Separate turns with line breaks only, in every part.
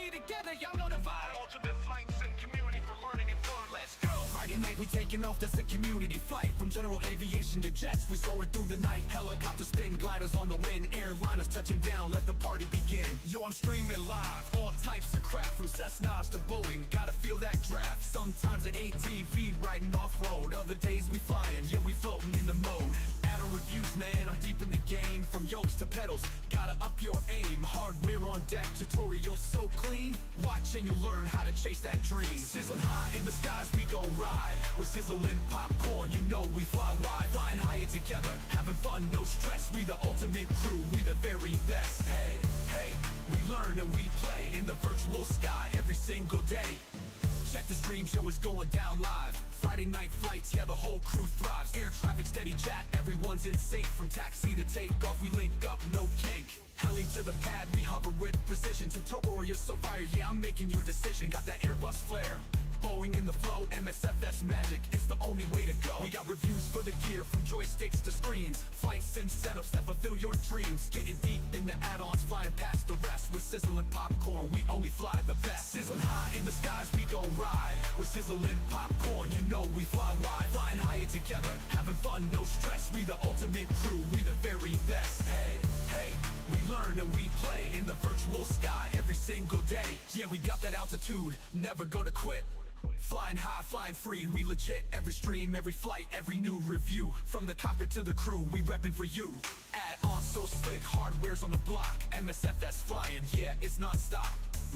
we together, y'all know the vibe. Ultimate flights and community for learning and fun. Let's go. Friday night we taking off, that's a community flight. From general aviation to jets, we soaring through the night. Helicopters spin, gliders on the wind, airliners touching down, let the party begin. Yo, I'm streaming live, all types of craft, from Cessnas to Boeing, gotta feel that draft. Sometimes an ATV riding off-road, other days we flying, yeah we floating in the mode. Add reviews, man, I'm deep in the game, from yokes to pedals, gotta up your aim. Hardware on deck, tutorials so clean, watch and you learn how to chase that dream. Sizzling high in the skies, we gon' ride, we're sizzling popcorn, you know we fly wide. Flying higher together, having fun, no stress, we the ultimate crew, we the very best. Hey, hey, we learn and we play in the virtual sky every single day. Check the stream show is going down live. Friday night flights, yeah the whole crew thrives. Air traffic steady chat, everyone's in safe. From taxi to takeoff, we link up, no cake. Heli to the pad, we hover with precision. Tutorial, you're so fired, yeah I'm making your decision. Got that Airbus flair, Boeing in the flow, MSFS magic, it's the only way to go. We got reviews for the gear, from joysticks to screens, flights and setups that fulfill your dreams. Getting deep in the add-ons, flying past the rest. With sizzling popcorn, we only fly the best. Sizzling high in the skies, we gon' ride. We're sizzling popcorn, you know we fly wide. Flying higher together, having fun, no stress. We the ultimate crew, we the very best. Hey, hey, we learn and we play in the virtual sky every single day. Yeah, we got that altitude, never gonna quit. Flying high, flying free, we legit. Every stream, every flight, every new review. From the cockpit to the crew, we reppin' for you. Add on so slick, hardware's on the block. MSFS flying, yeah, it's non-stop.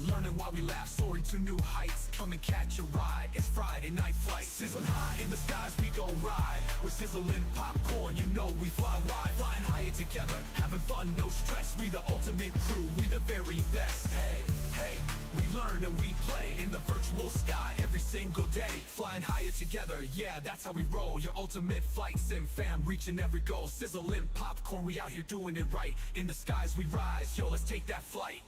Learning while we laugh, soaring to new heights. Come and catch a ride, it's Friday night flight. Sizzling high in the skies, we gon' ride. We're sizzling popcorn, you know we fly wide. Flying higher together, having fun, no stress. We the ultimate crew, we the very best. Hey, hey, we learn and we play in the virtual sky every single day. Flying higher together, yeah, that's how we roll. Your ultimate flight sim fam, reaching every goal. Sizzling popcorn, we out here doing it right. In the skies we rise, yo, let's take that flight.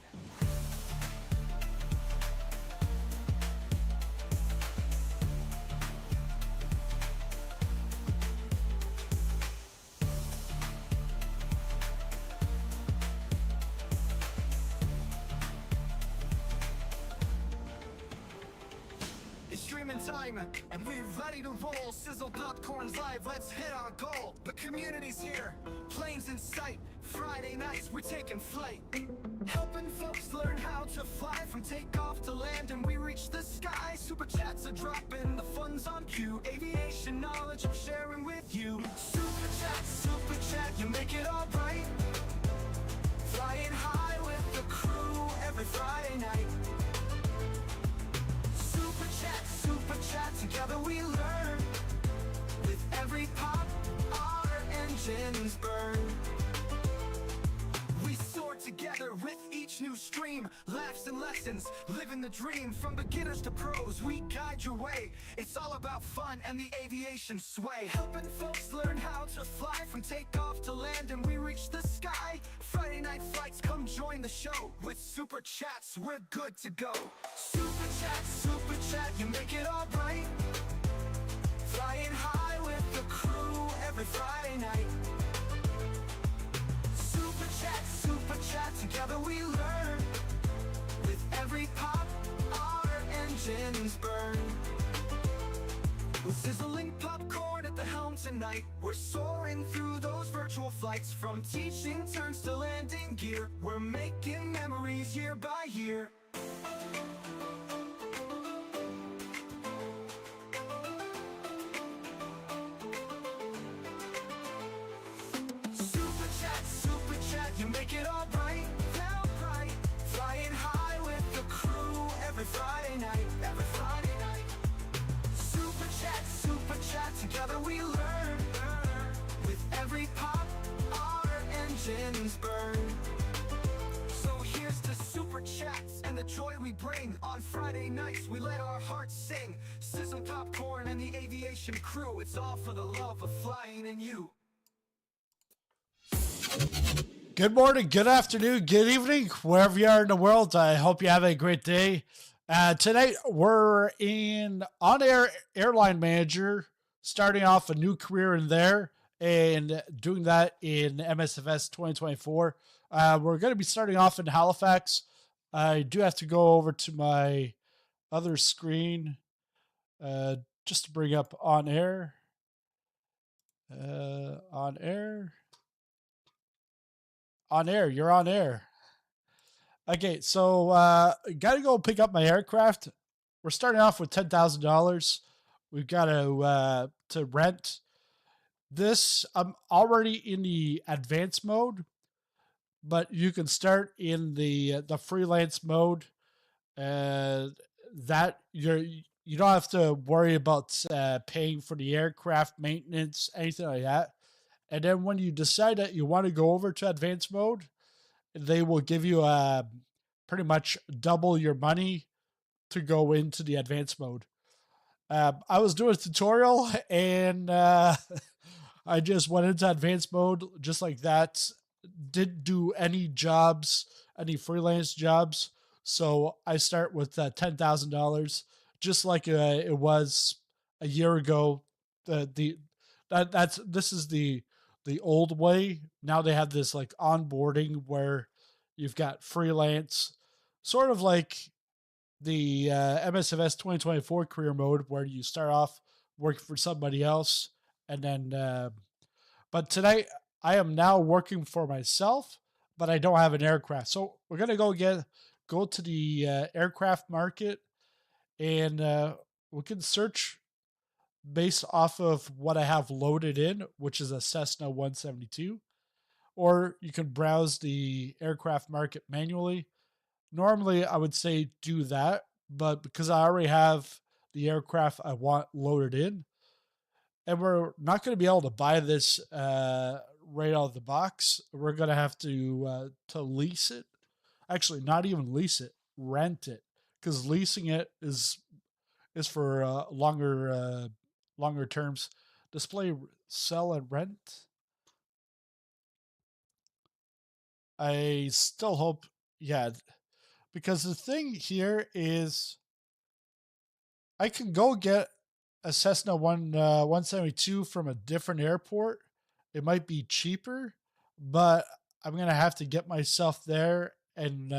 Streaming time, and we're ready to roll. Sizzle popcorn's live, let's hit our goal. The community's here, planes in sight. Friday nights, we're taking flight. Helping folks learn how to fly, from takeoff to land, and we reach the sky. Super chats are dropping, the fun's on cue. Aviation knowledge I'm sharing with you. Super chat, you make it all right. Flying high with the crew every Friday night. Super chat, together we learn. With every pop, our engines burn. We soar together with each new stream. Laughs and lessons, living the dream. From beginners to pros, we guide your way. It's all about fun and the aviation sway. Helping folks learn how to fly, from takeoff to land, and we reach the sky. Friday night flights, come join the show. With super chats, we're good to go. Super chat, you make it all right. Flying high with the crew every Friday night. Super chat, together we learn. With every pop, our engines burn. With sizzling popcorn at the helm tonight, we're soaring through those virtual flights. From teaching turns to landing gear, we're making memories year by year. Super chat, you make it all right. Flying high with the crew every Friday night. Super chat, together we learn. With every pop, our engines burn. So here's to super chats and the joy we bring. On Friday nights we let our hearts sing. Sizzle popcorn and the aviation crew, it's all for the love of flying and you.
Good morning, good afternoon, good evening, wherever you are in the world. I hope you have a great day. Tonight, we're in OnAir Airline Manager, starting off a new career in there and doing that in MSFS 2024. We're going to be starting off in Halifax. I do have to go over to my other screen just to bring up on air. On air. On air. You're on air. Okay, so got to go pick up my aircraft. We're starting off with $10,000. We've got to rent this. I'm already in the advanced mode, but you can start in the freelance mode. That you don't have to worry about paying for the aircraft maintenance, anything like that. And then when you decide that you want to go over to advanced mode, they will give you pretty much double your money to go into the advanced mode. I was doing a tutorial and I just went into advanced mode just like that. Didn't do any jobs, any freelance jobs. So I start with $10,000, just like it was a year ago. The that's this is the old way. Now they have this like onboarding where you've got freelance, sort of like the MSFS 2024 career mode, where you start off working for somebody else, and then. But today I am now working for myself, but I don't have an aircraft. So we're gonna go to the aircraft market, and we can search based off of what I have loaded in, which is a Cessna 172, or you can browse the aircraft market manually. Normally, I would say do that, but because I already have the aircraft I want loaded in, and we're not going to be able to buy this right out of the box, we're going to have to lease it. Actually, not even lease it, rent it, because leasing it is for longer terms. Display, sell, and rent. I still hope, yeah, because the thing here is I can go get a Cessna 172 from a different airport. It might be cheaper, but I'm gonna have to get myself there and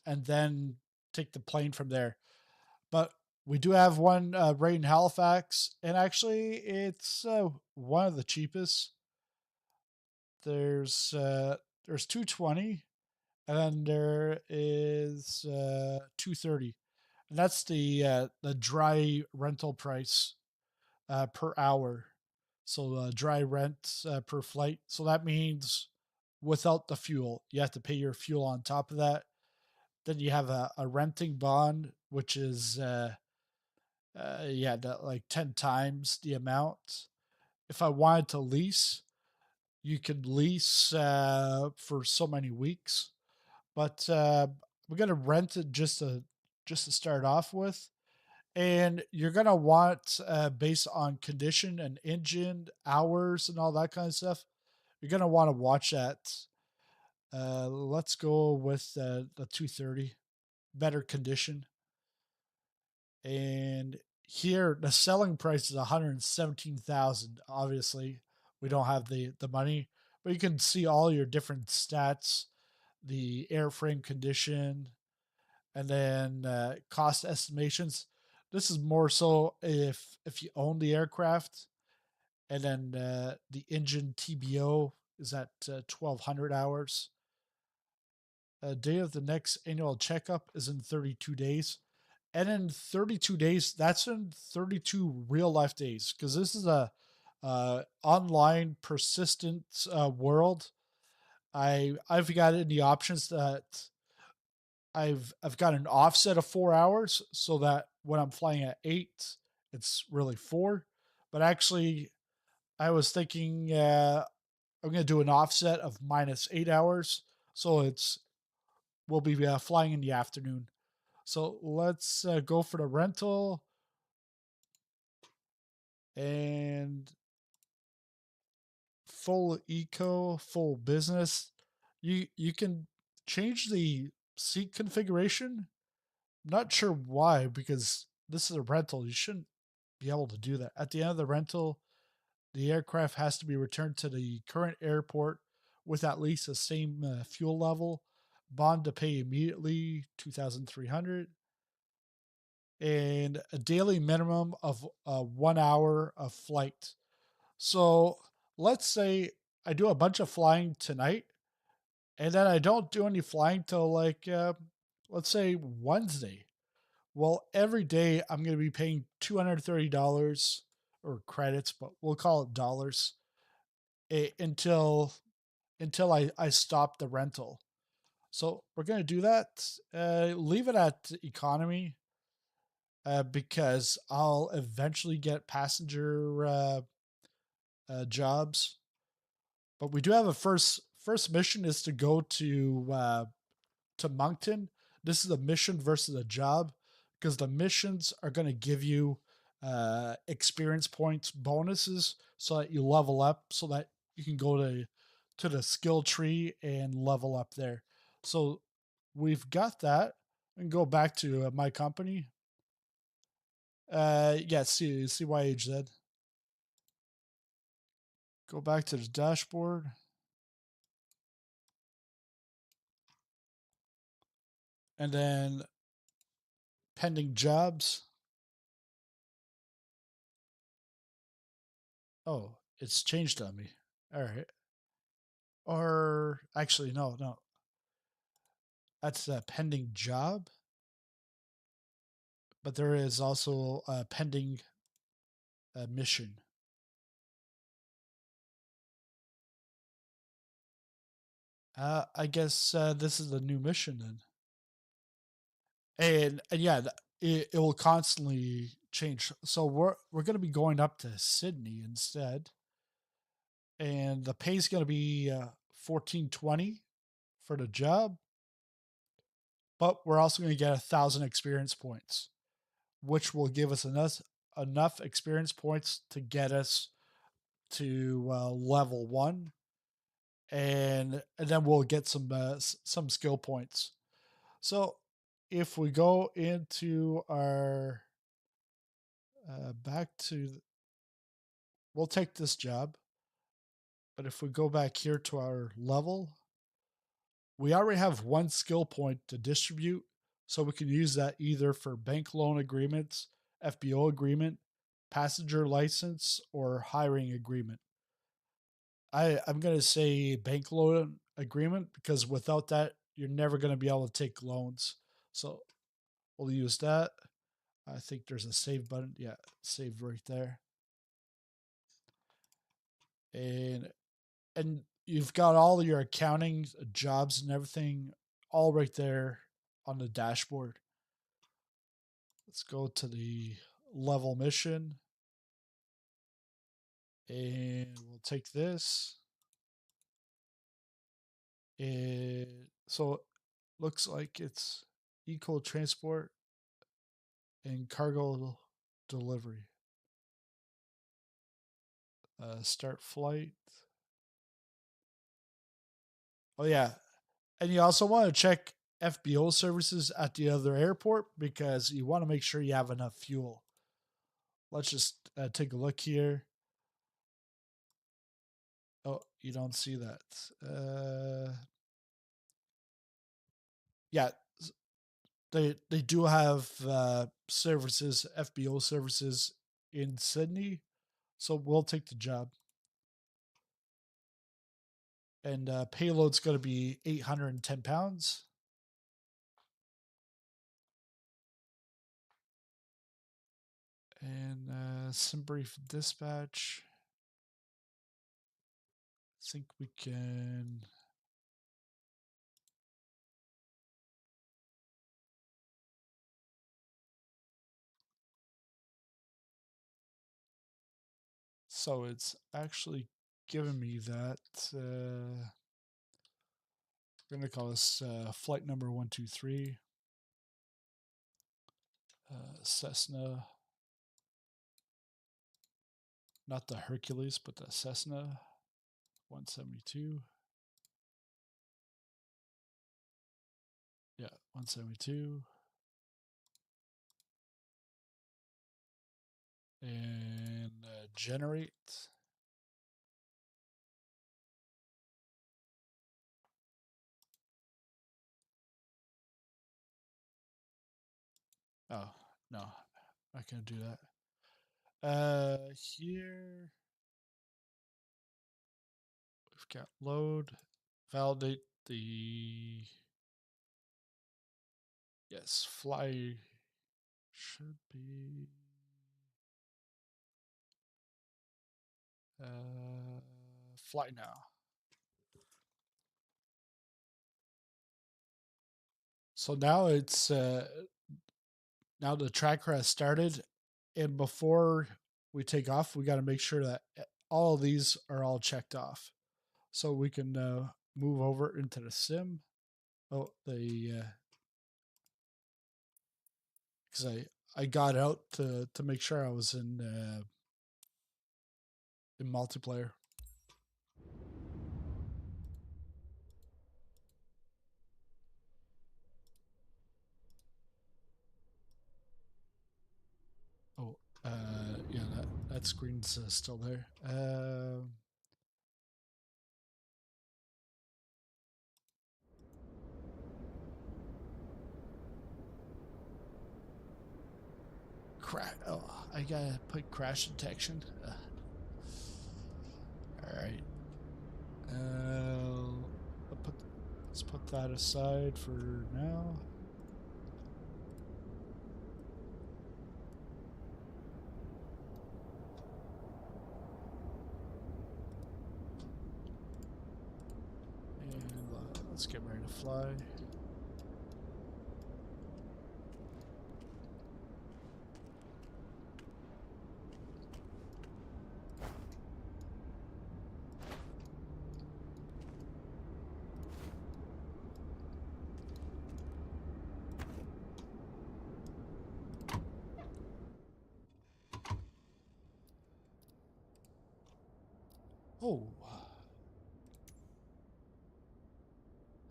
then take the plane from there. But we do have one right in Halifax, and actually, it's one of the cheapest. There's 220, and then there is 230, and that's the dry rental price per hour. So dry rent per flight. So that means without the fuel, you have to pay your fuel on top of that. Then you have a renting bond, which is like 10 times the amount. If I wanted to lease, you could lease for so many weeks, but we're gonna rent it just to start off with, and you're gonna want based on condition and engine hours and all that kind of stuff. You're gonna want to watch that. Let's go with the 230, better condition. And here the selling price is 117,000. Obviously, we don't have the money, but you can see all your different stats, the airframe condition, and then cost estimations. This is more so if you own the aircraft, and then the engine TBO is at 1,200 hours. Day of the next annual checkup is in 32 days. And in 32 days, that's in 32 real life days, because this is a online persistent world. I've got in the options that I've got an offset of 4 hours, so that when I'm flying at 8, it's really 4. But actually, I was thinking I'm going to do an offset of -8 hours, so we'll be flying in the afternoon. So let's go for the rental, and full eco, full business. You can change the seat configuration. Not sure why, because this is a rental. You shouldn't be able to do that. At the end of the rental, the aircraft has to be returned to the current airport with at least the same fuel level. bond to pay immediately, 2,300, and a daily minimum of 1 hour of flight. So let's say I do a bunch of flying tonight, and then I don't do any flying till like, let's say Wednesday. Well, every day I'm going to be paying $230 or credits, but we'll call it dollars until I stop the rental. So we're going to do that. Leave it at economy because I'll eventually get passenger jobs. But we do have a first mission is to go to Moncton. This is a mission versus a job because the missions are going to give you experience points bonuses so that you level up so that you can go to the skill tree and level up there. So we've got that and go back to my company. Yeah, CYHZ. Go back to the dashboard. And then pending jobs. Oh, it's changed on me. All right. Or actually, no. That's a pending job. But there is also a pending mission. I guess this is a new mission then. And yeah, it will constantly change. So we're going to be going up to Sydney instead, and the pay is going to be 1420 for the job, but we're also going to get 1,000 experience points, which will give us enough experience points to get us to level 1, and then we'll get some skill points. So if we go into our back to, we'll take this job, but if we go back here to our level, we already have 1 skill point to distribute, so we can use that either for bank loan agreements, FBO agreement, passenger license, or hiring agreement. I'm going to say bank loan agreement because without that, you're never going to be able to take loans. So we'll use that. I think there's a save button. Yeah, saved right there. And you've got all your accounting jobs and everything all right there on the dashboard. Let's go to the level mission. And we'll take this. And so it looks like it's eco transport and cargo delivery. Start flight. Oh yeah, and you also want to check FBO services at the other airport because you want to make sure you have enough fuel. Let's just take a look here. Oh, you don't see that. Yeah, they do have services, FBO services in Sydney, so we'll take the job. And payload's going to be 810 pounds. And some brief dispatch. I think we can. So it's actually giving me that. We're going to call this flight number 123. Cessna. Not the Hercules, but the Cessna 172. Yeah, 172. And generate. Oh, no, I can't do that. Here we've got load, validate the, yes, fly should be, fly now. So now it's, now the tracker has started, and before we take off, we got to make sure that all of these are all checked off, so we can move over into the sim. Oh, the because I got out to make sure I was in multiplayer. Oh, yeah, that screen's still there. Oh, I gotta put crash detection. All right. Let's put that aside for now. And let's get ready to fly. Oh,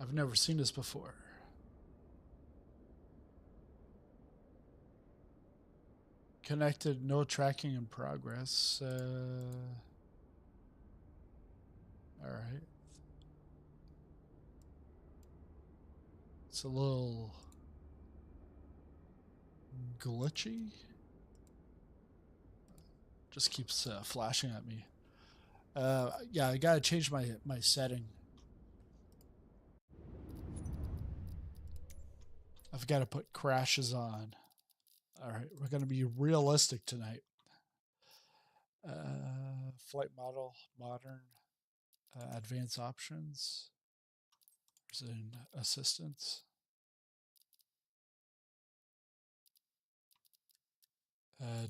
I've never seen this before. Connected, no tracking in progress. All right. It's a little glitchy. Just keeps flashing at me. Yeah, I gotta change my setting. I've got to put crashes on. All right, we're gonna be realistic tonight. Flight model, modern, advanced options. There's an assistance.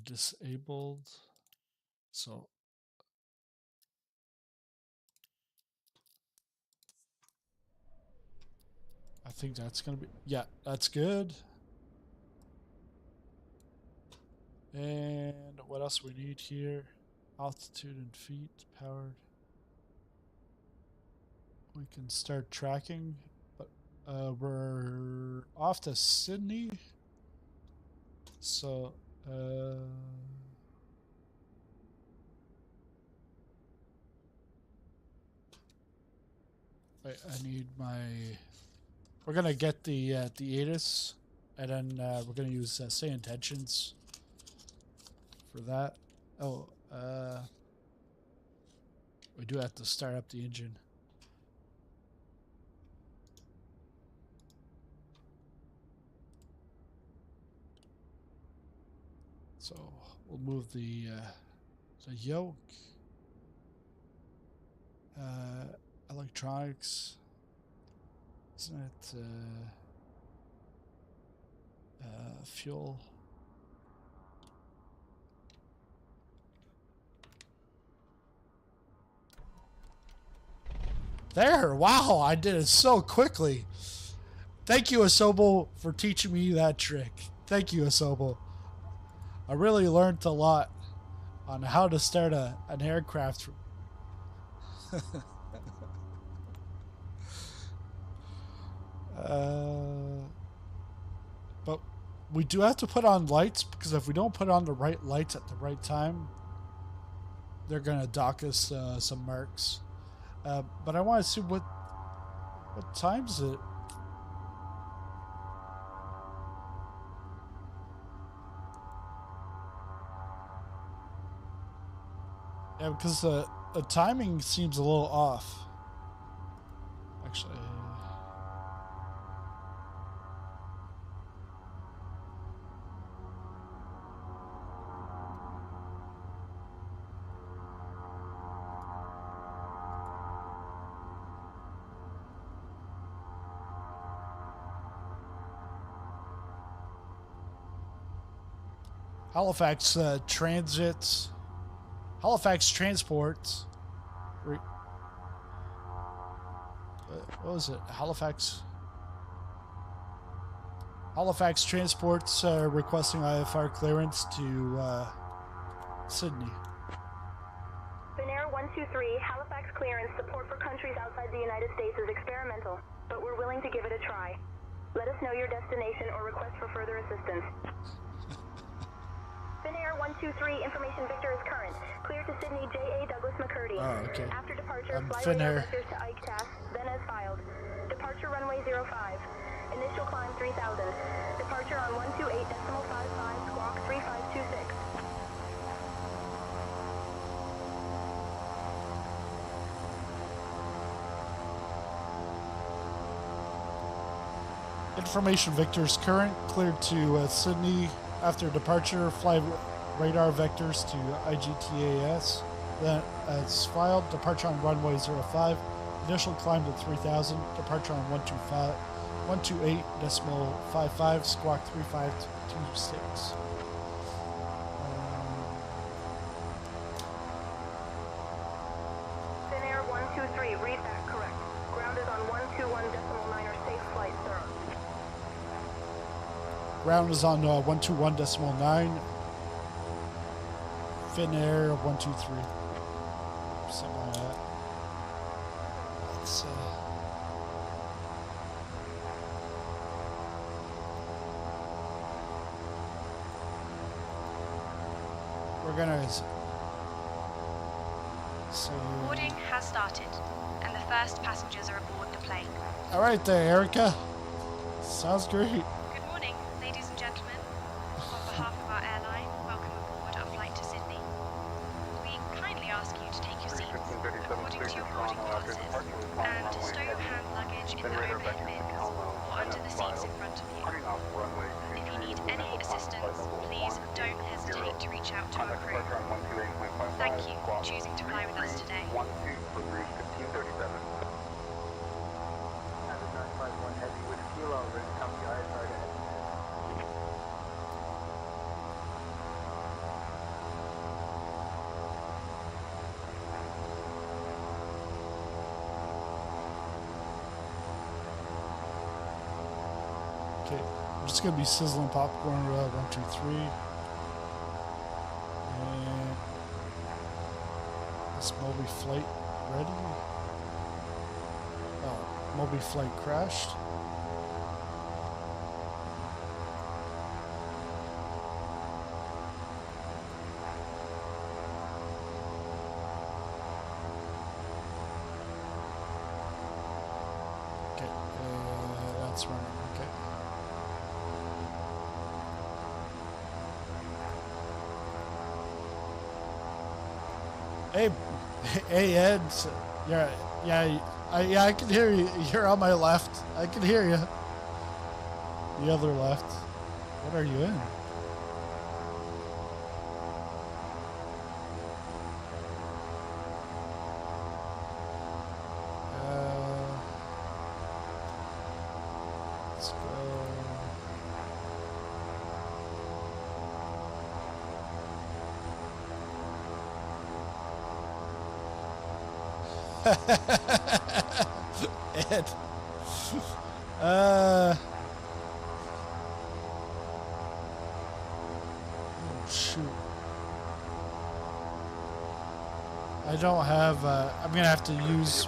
Disabled. So I think that's gonna be, yeah, that's good. And what else we need here? Altitude and feet, powered. We can start tracking, but we're off to Sydney. So I need my. We're gonna get the ATIS, and then we're gonna use say intentions for that. Oh, we do have to start up the engine. So we'll move the yoke, electronics. Isn't it fuel? There! Wow, I did it so quickly. Thank you, Asobo, for teaching me that trick. Thank you, Asobo. I really learned a lot on how to start an aircraft. But we do have to put on lights, because if we don't put on the right lights at the right time, they're gonna dock us some marks. But I want to see what time is it. Yeah, because the timing seems a little off. Actually. Halifax transits. Halifax transports. What was it? Halifax transports requesting IFR clearance to Sydney.
OnAir 123, Halifax clearance support for countries outside the United States is experimental, but we're willing to give it a try. Let us know your destination or request for further assistance. OnAir 123, information Victor is current. Clear to Sydney J.A. Douglas McCurdy.
Oh, okay.
After departure, fly
Finnair.
radar vectors to Ike TAS, then as filed. Departure runway 05. Initial climb 3000. Departure on 128.55, squawk 3526.
Information Victor's current. Cleared to Sydney. After departure, fly radar vectors to IGTAS. Then, as filed, departure on runway 05. Initial climb to 3000. Departure on 128.55. Squawk 3526.
OnAir 123, read that correct. Ground is on 121.9 safe flight, sir.
Ground is on 121.9. Finnair 123. Something like that. Let's we're gonna
Boarding has started, and the first passengers are aboard the plane.
all right there, Erica. Sounds great.
Good morning, ladies and gentlemen. On behalf of our airline, welcome aboard our flight to Sydney. We kindly ask you to take your seats according to your boarding passes and to stow your hand luggage in the overhead bins or under the seats in front of you. If you need any assistance, please don't hesitate to reach out to our crew. Thank you for choosing to fly with us today.
Okay, I'm just gonna be sizzling popcorn. 1, 2, 3. And this Moby flight ready? Oh, Moby flight crashed. Okay, that's running. Okay. Hey, hey Ed. Yeah, I can hear you. You're on my left. I can hear you. The other left. What are you in? Let's go. Ed. Oh shoot. I don't have I'm gonna have to use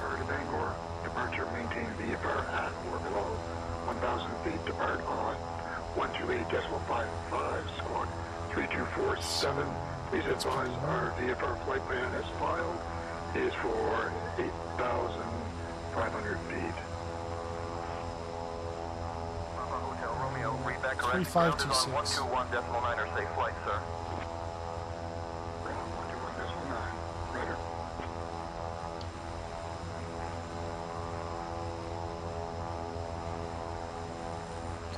Departure maintain VFR at or below 1,000 feet. Depart on 128.55 squawk 3247. Please advise our VFR flight plan as filed is for 8,500 feet.
Hotel Romeo, read that correct.
3526.
Ground is on 121.9 safe flight, sir.
Ground 121.9. Rudder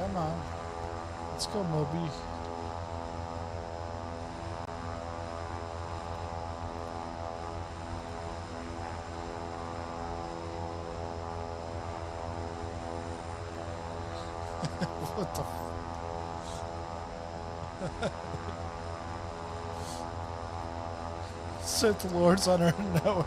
Come on. Let's go, Moby. What the Sith Lords on our network.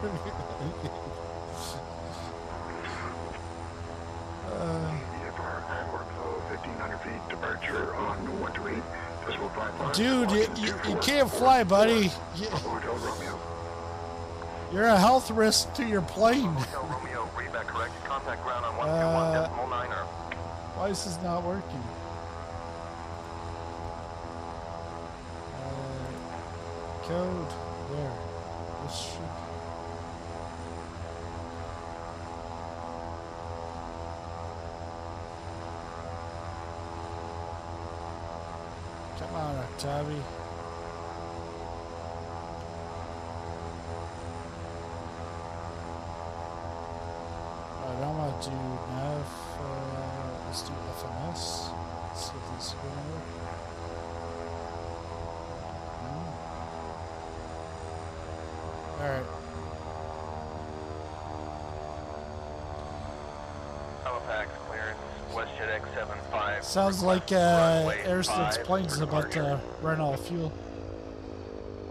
VFR network flow 1,500 feet, departure on 128, decimal 55.
Dude, you can't fly, buddy.
Hotel Romeo.
You're a health risk to your plane.
Hotel Romeo, read that correct. Contact ground on 121.9er.
Why is this not working? Code there. This should. Come on, Octavi. Alright, I'm gonna do nav. Let's do FMS. Let's see if this is gonna work. Alright.
Halifax clearance, WestJet X75.
Sounds like Airstick's plane's about to run out of fuel.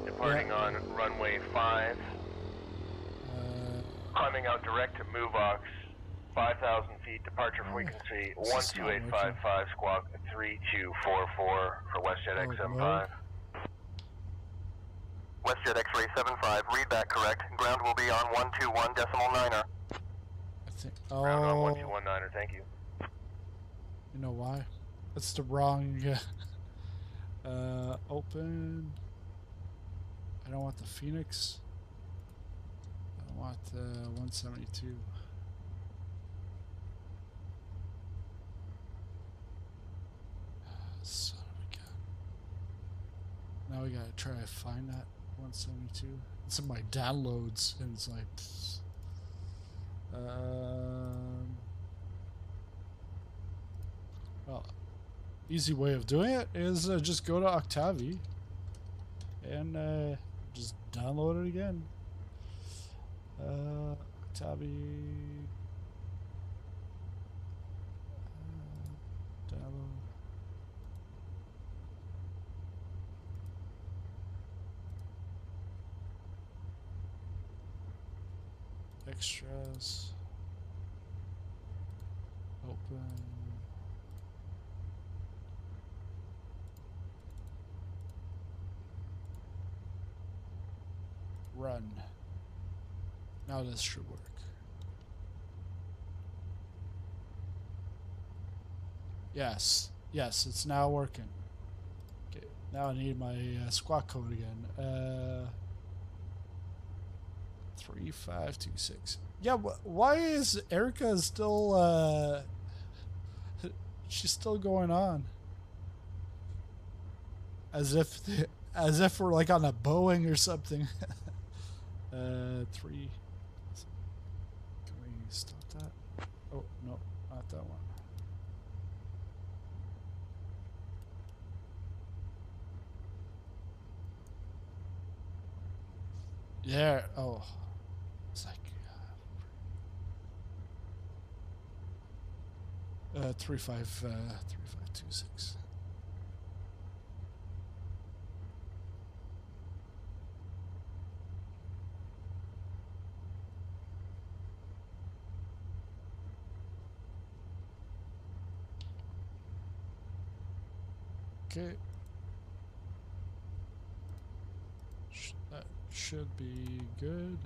Departing on runway 5. Climbing out direct to MoveOx. 5,000 feet, departure frequency 12855, squawk 3244 for WestJet X75. WestJet X-ray 75, read that correct. Ground will be on 121.9er.
I think.
Ground on
Oh,
121.9er, thank you.
you know why? That's the wrong. Open. I don't want the Phoenix. I want the 172. Son of a gun. Now we gotta try to find that 172. It's in my downloads, and it's like. Well, easy way of doing it is just go to Octavi and just download it again. Octavi. Download. Extras. Open. Run. Now this should work. Yes. Yes, it's now working. Okay, now I need my squawk code again. 3526. Yeah, why is Erica still she's still going on as if we're like on a Boeing or something. 3. Can we stop that? Oh no, not that one. Yeah. Oh. It's like 3526. Okay. That should be good.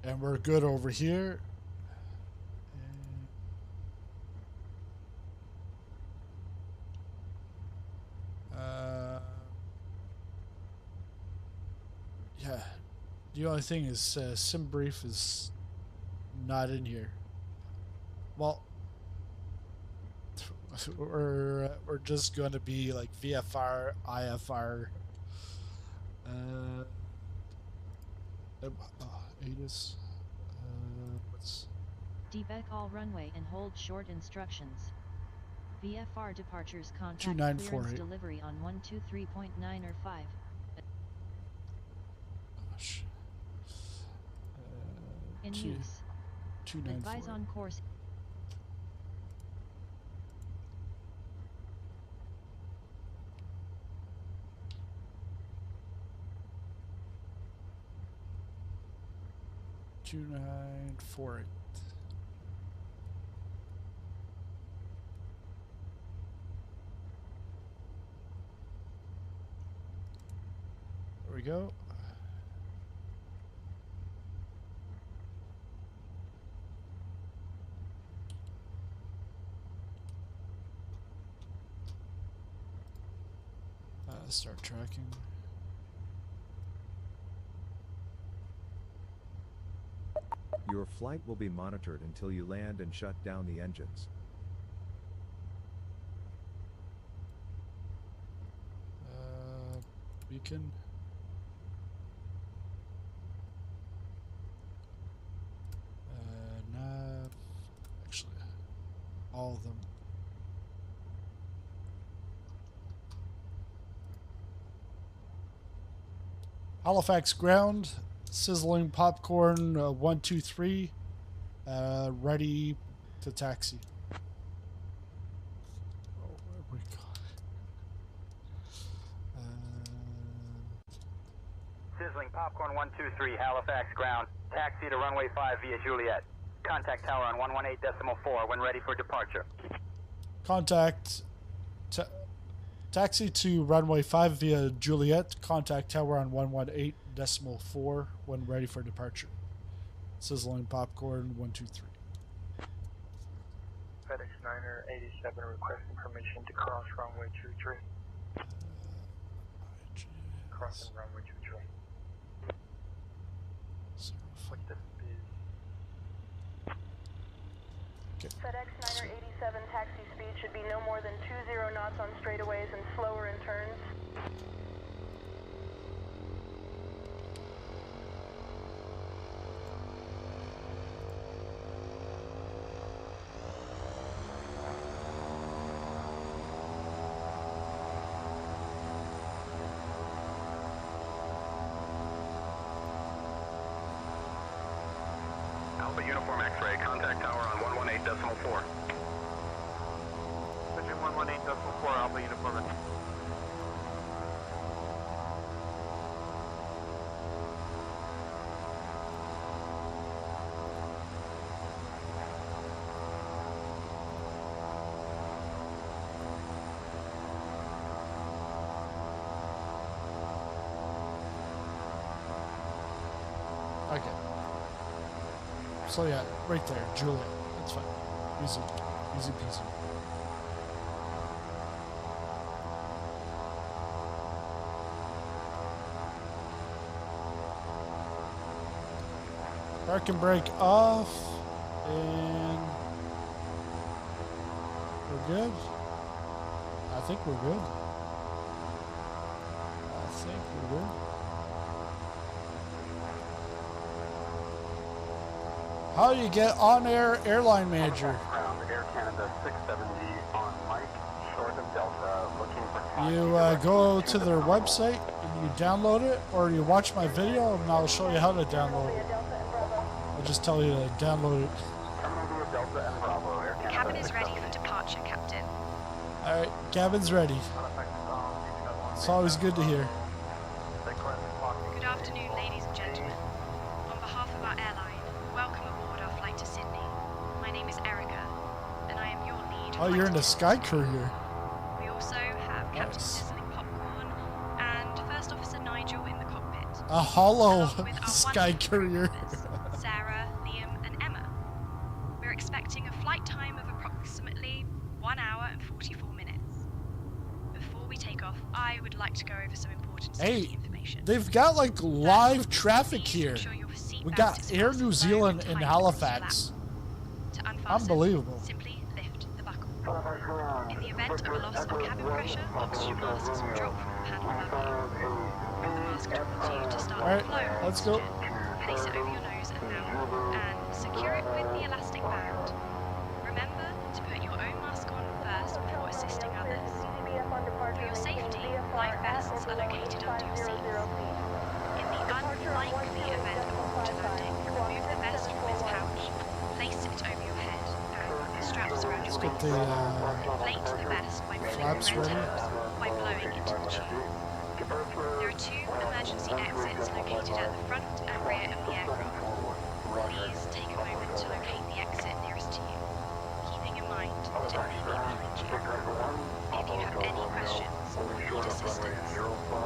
And we're good over here. Yeah. The only thing is SimBrief is not in here. Well, we're just going to be like VFR, IFR. ATIS. What's
Debeck all runway and hold short instructions. VFR departures contact
2948.
clearance delivery on 123.9 or 5.
Gosh.
In
Two-
use.
294.
Advise on course.
Two 948. There we go. Start tracking.
Your flight will be monitored until you land and shut down the engines.
Beacon. Nav. Actually, all of them. Halifax ground, sizzling popcorn, 1, 2, 3, ready to taxi. Oh, where we go?
Sizzling popcorn 123, Halifax ground. Taxi to runway 5 via Juliet. Contact tower on 118.4 when ready for departure.
Contact taxi to runway 5 via Juliet. Contact tower on 118.4 when ready for departure. Sizzling popcorn 1, 2, 3.
FedEx 9er 87 requesting permission to cross runway 23. Crossing runway 23. What's the speed?
FedEx 9er 87 taxi speed should be no more than 20 knots on straightaways and slower in turns.
Alpha Uniform X-ray, contact tower on 118.4.
Pigeon 118.4, Alpha Uniform X.
Okay. So yeah, right there, Juliet. That's fine. Easy, easy peasy. Park and brake off, and we're good. I think we're good. I think we're good. How do you get OnAir Airline Manager?
Air Canada 670 on Mike, short of Delta, looking for...
You go to their website and you download it, or you watch my video and I'll show you how to download it. I'll just tell you to download it.
The cabin is ready for departure, Captain.
Alright, cabin's ready. It's always good to hear.
Good afternoon, ladies and gentlemen. On behalf of our airline, welcome aboard our flight to Sydney. My name is Erica, and I am your lead.
Oh, you're in the Sky Courier.
We also have Captain
Nice.
Sizzling Popcorn and First Officer Nigel in the cockpit.
A hollow
along with our
Sky
wonderful crew
Courier.
members, Sarah, Liam, and Emma. We're expecting a flight time of approximately 1 hour and 44 minutes. Before we take off, I would like to go over some important safety
Hey,
information.
they've got like live traffic
Please
here.
ensure your seat
We
belt
got
is
Air
fastened
New
low
Zealand
and
in
tight across your
Halifax.
lap. To unfasten,
Unbelievable.
simply lift the buckle. In the event of a loss of cabin pressure, oxygen masks will drop from the panel above you. The mask towards you to start
Alright,
the flow of
let's go.
oxygen. place it over your nose and mouth, and secure it with the elastic band. Remember to put your own mask on first before assisting others. For your safety, life vests are located under your seats. In the unlikely event of a water landing, remove the vest from its pouch, place it over your head, and straps around your waist. Inflate the vest by pulling the red tabs by blowing into the tube. There are 2 emergency exits located at the front and rear of the aircraft. Please take a moment to locate the exit nearest to you, keeping in mind that it may be behind you. If you have any questions or need assistance,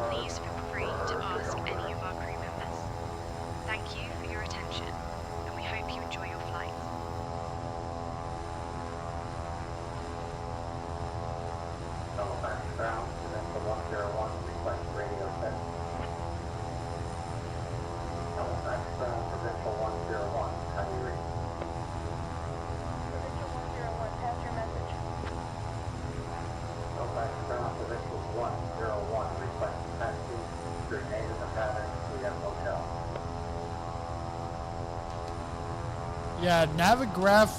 please feel free to ask any of our crew members. Thank you for your attention, and we hope you enjoy your flight.
Halifax ground, Provincial 101, request radio set. Halifax ground, Provincial 101, how do you read?
Provincial 101, pass your message.
Halifax ground, Provincial 101, request taxi, grenade in the pattern, CF Hotel.
Yeah, Navigraph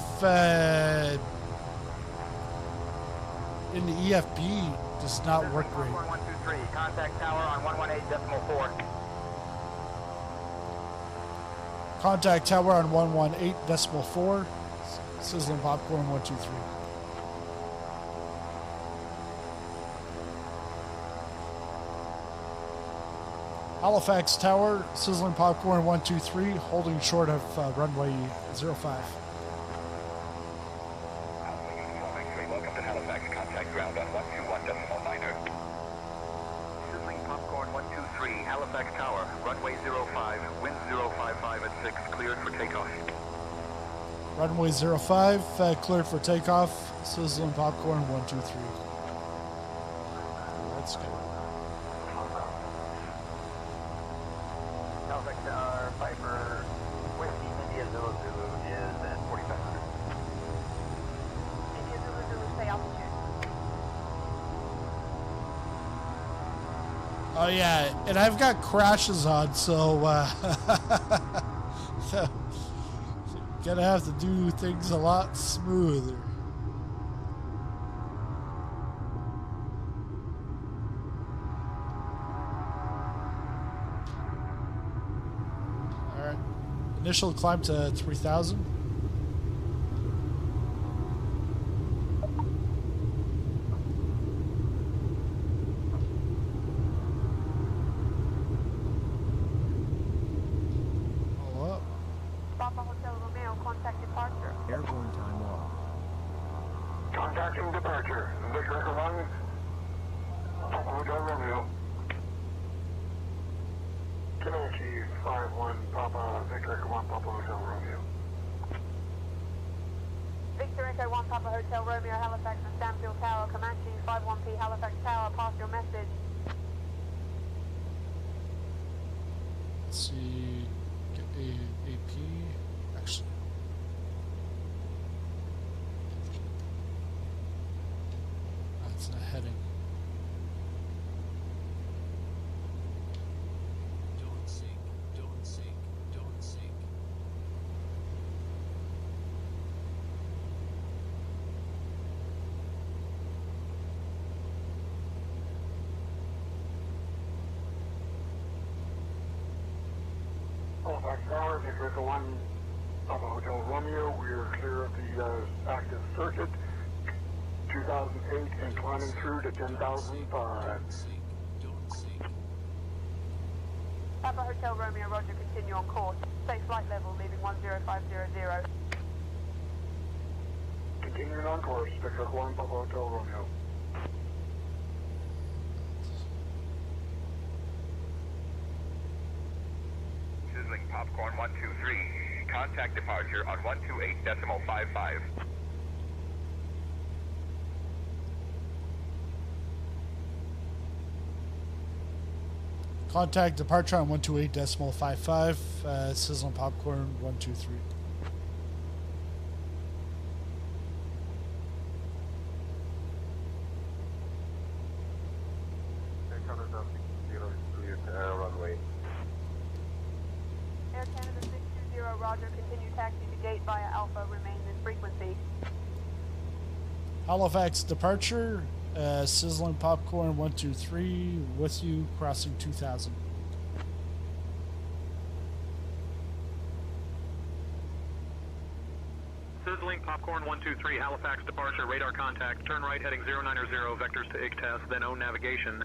in the EFB does not work great.
123, contact tower on 118.4.
Contact tower on 118.4. Sizzling popcorn 123. Halifax Tower, Sizzling Popcorn 123, holding short of runway 05.
Welcome to Halifax. Contact ground on 121.9.
Sizzling popcorn 123, Halifax Tower, runway 05, wind 055 at 6, cleared for takeoff.
Runway 05, cleared for takeoff. Sizzling Popcorn 123. Let's go.
Halifax Tower, Piper, Whiskey, India Zulu Zulu is at 4500.
India Zulu Zulu, stay altitude.
Oh yeah, and I've got crashes on, so so gonna have to do things a lot smoother. All right, initial climb to 3,000.
Papa Hotel Romeo, contact departure.
Airborne time off.
Contacting departure. Victor 1, Papa Hotel Romeo. Comanche 51, Papa Victor 1, Papa Hotel Romeo.
Victor Echo 1, Papa Hotel Romeo, Halifax and Stanfield Tower, Comanche 51P, Halifax Tower, pass your message.
Let's see, get AP. Actually, that's not heading.
Don't sink, don't sink, don't sink.
Halifax Tower, Victor 1, Papa Hotel Romeo. We are clear of the active circuit. 2008 and climbing through to 10,005.
Don't sink, don't sink.
Papa Hotel Romeo, roger, continue on course. Safe flight level, leaving 10500.
Continuing on course, Victor 1, Papa Hotel Romeo.
Sizzling popcorn 123. Contact departure on 128.55.
Contact departure on 128.55. Sizzling Popcorn 123.
Runway.
Air Canada Roger, continue taxi to gate via Alpha, remain this frequency.
Halifax departure, sizzling popcorn 123 with you, crossing 2000.
Sizzling popcorn 123, Halifax departure, radar contact, turn right heading 090, vectors to IGTAS, then own navigation.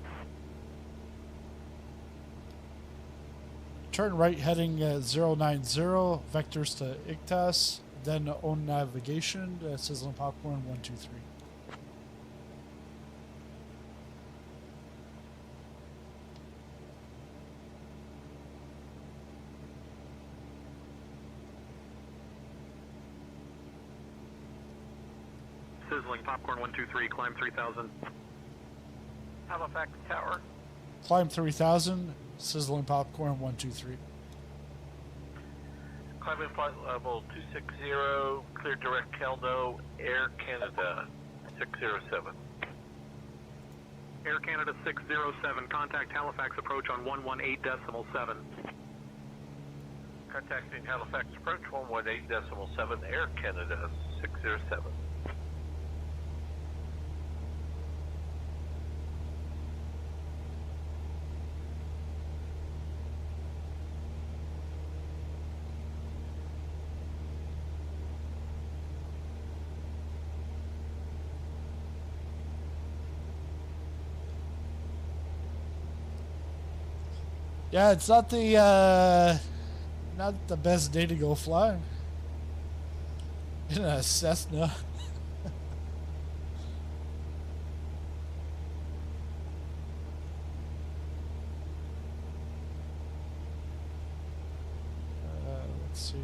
Turn right heading 090, vectors to IGTAS, then own navigation, sizzling popcorn 123.
Sizzling popcorn 123, climb 3000.
Halifax Tower.
Climb 3000, sizzling popcorn 123.
Climbing flight level 260, clear direct Kelno, Air Canada 607.
Air Canada 607, contact Halifax approach on 118.7.
Contacting Halifax approach 118.7, Air Canada 607.
Yeah, it's not the best day to go flying in a Cessna. Let's see.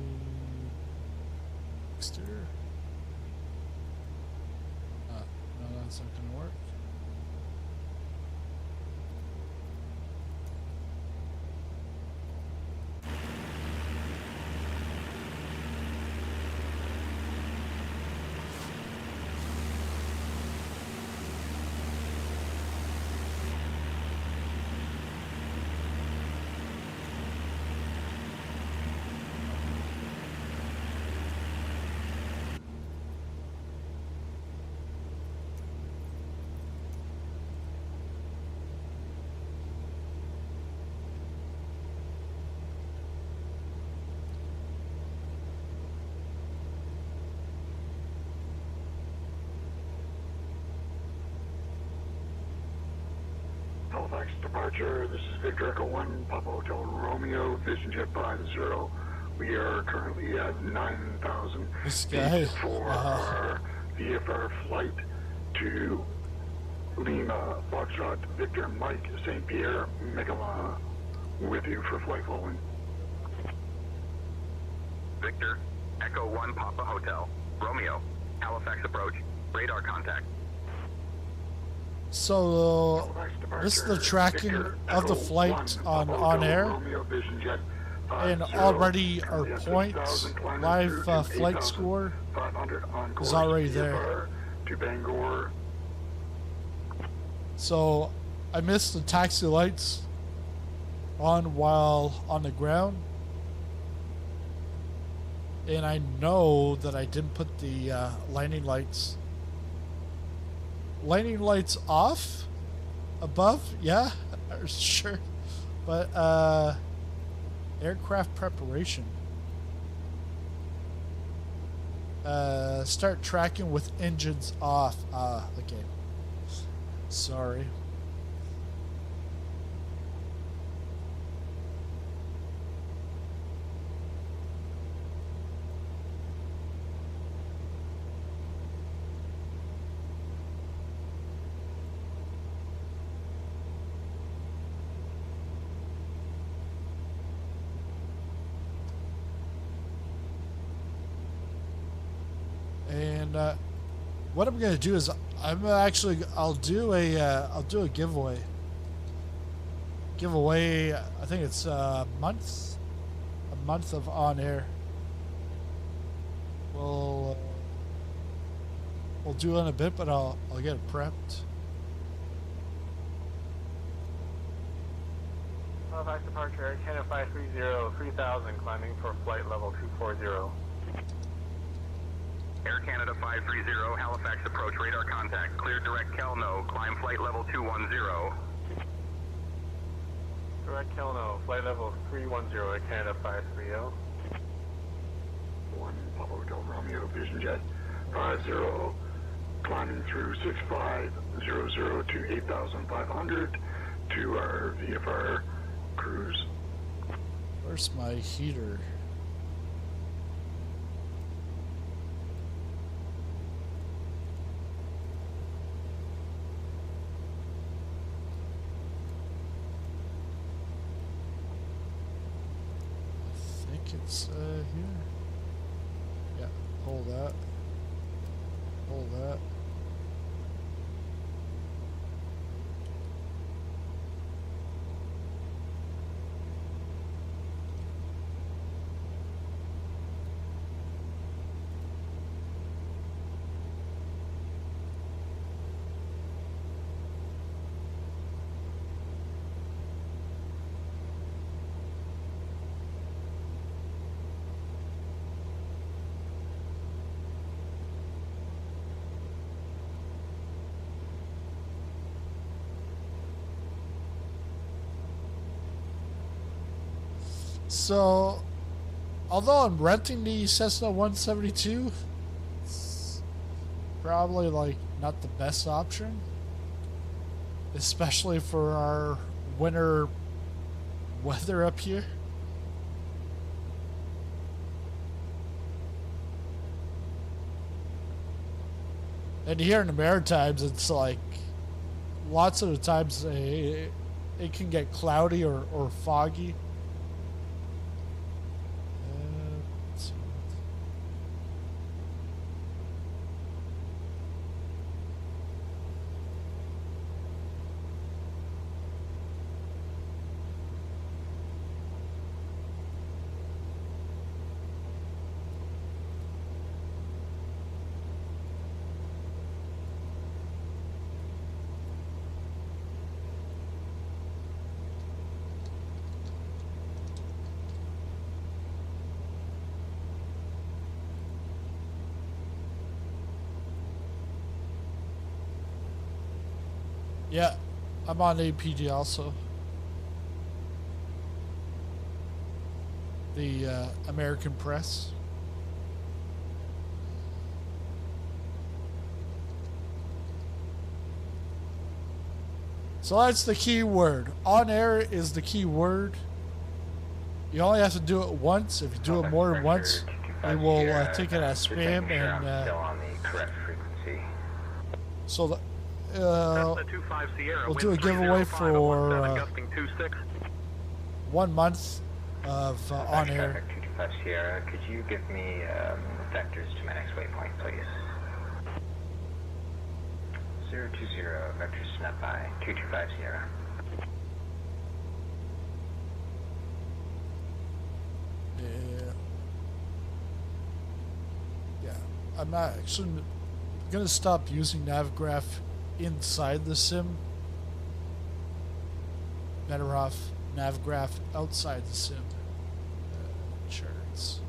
Exterior. No, that's not gonna work.
Halifax departure, this is Victor Echo 1, Papa Hotel Romeo, Vision Jet 50. We are currently at 9,000
This guy.
feet for our VFR flight to Lima, Foxtrot, Victor, Mike, St. Pierre, Megala, with you for flight following.
Victor, Echo 1 Papa Hotel, Romeo, Halifax approach, radar contact.
So this is the tracking of the flight on OnAir, and already our points, live flight score is already there. So I missed the taxi lights on while on the ground, and I know that I didn't put the landing lights off above. Yeah, sure. But aircraft preparation, start tracking with engines off. Okay, sorry. And what I'm gonna do is I'll do a giveaway. I think it's a month of OnAir. We'll do it in a bit, but I'll get it prepped.
Halifax departure, Air Canada 530, 3000, climbing for flight level 240.
Air Canada 530, Halifax approach, radar contact, clear direct Kelno, climb flight level 210.
Direct Kelno, flight level 310, Air Canada 530.
1 Papa Hotel Romeo, Vision Jet 50, climbing through 6500 to 8500 to our VFR cruise.
Where's my heater? I think it's here. Yeah, hold that. Hold that. So, although I'm renting the Cessna 172, it's probably like not the best option, especially for our winter weather up here. And here in the Maritimes, it's like lots of the times it can get cloudy or foggy. Yeah, I'm on APD also. The American Press. So that's the key word. On air is the key word. You only have to do it once. If you do it more than once, it will take it as spam and
still on the correct frequency.
so the
Cessna 25 Sierra,
we'll do a giveaway for 1 month of on air.
225 Sierra, could you give me vectors to my next waypoint, please? 020, vectors to NetBuy, 225 Sierra.
Yeah, I'm not actually gonna stop using Navigraph inside the sim. Better off Navigraph outside the sim. Charts.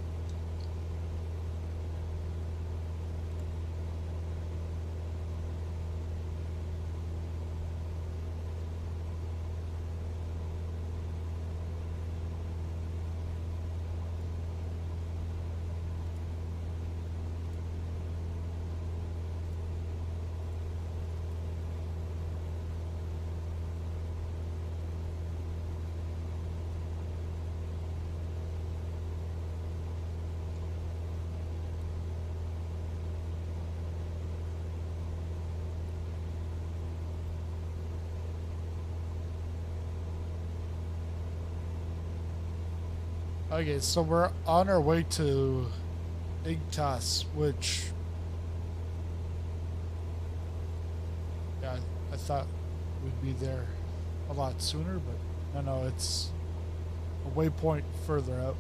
Okay, so we're on our way to Igtas, which, yeah, I thought we'd be there a lot sooner, but no, it's a waypoint further out.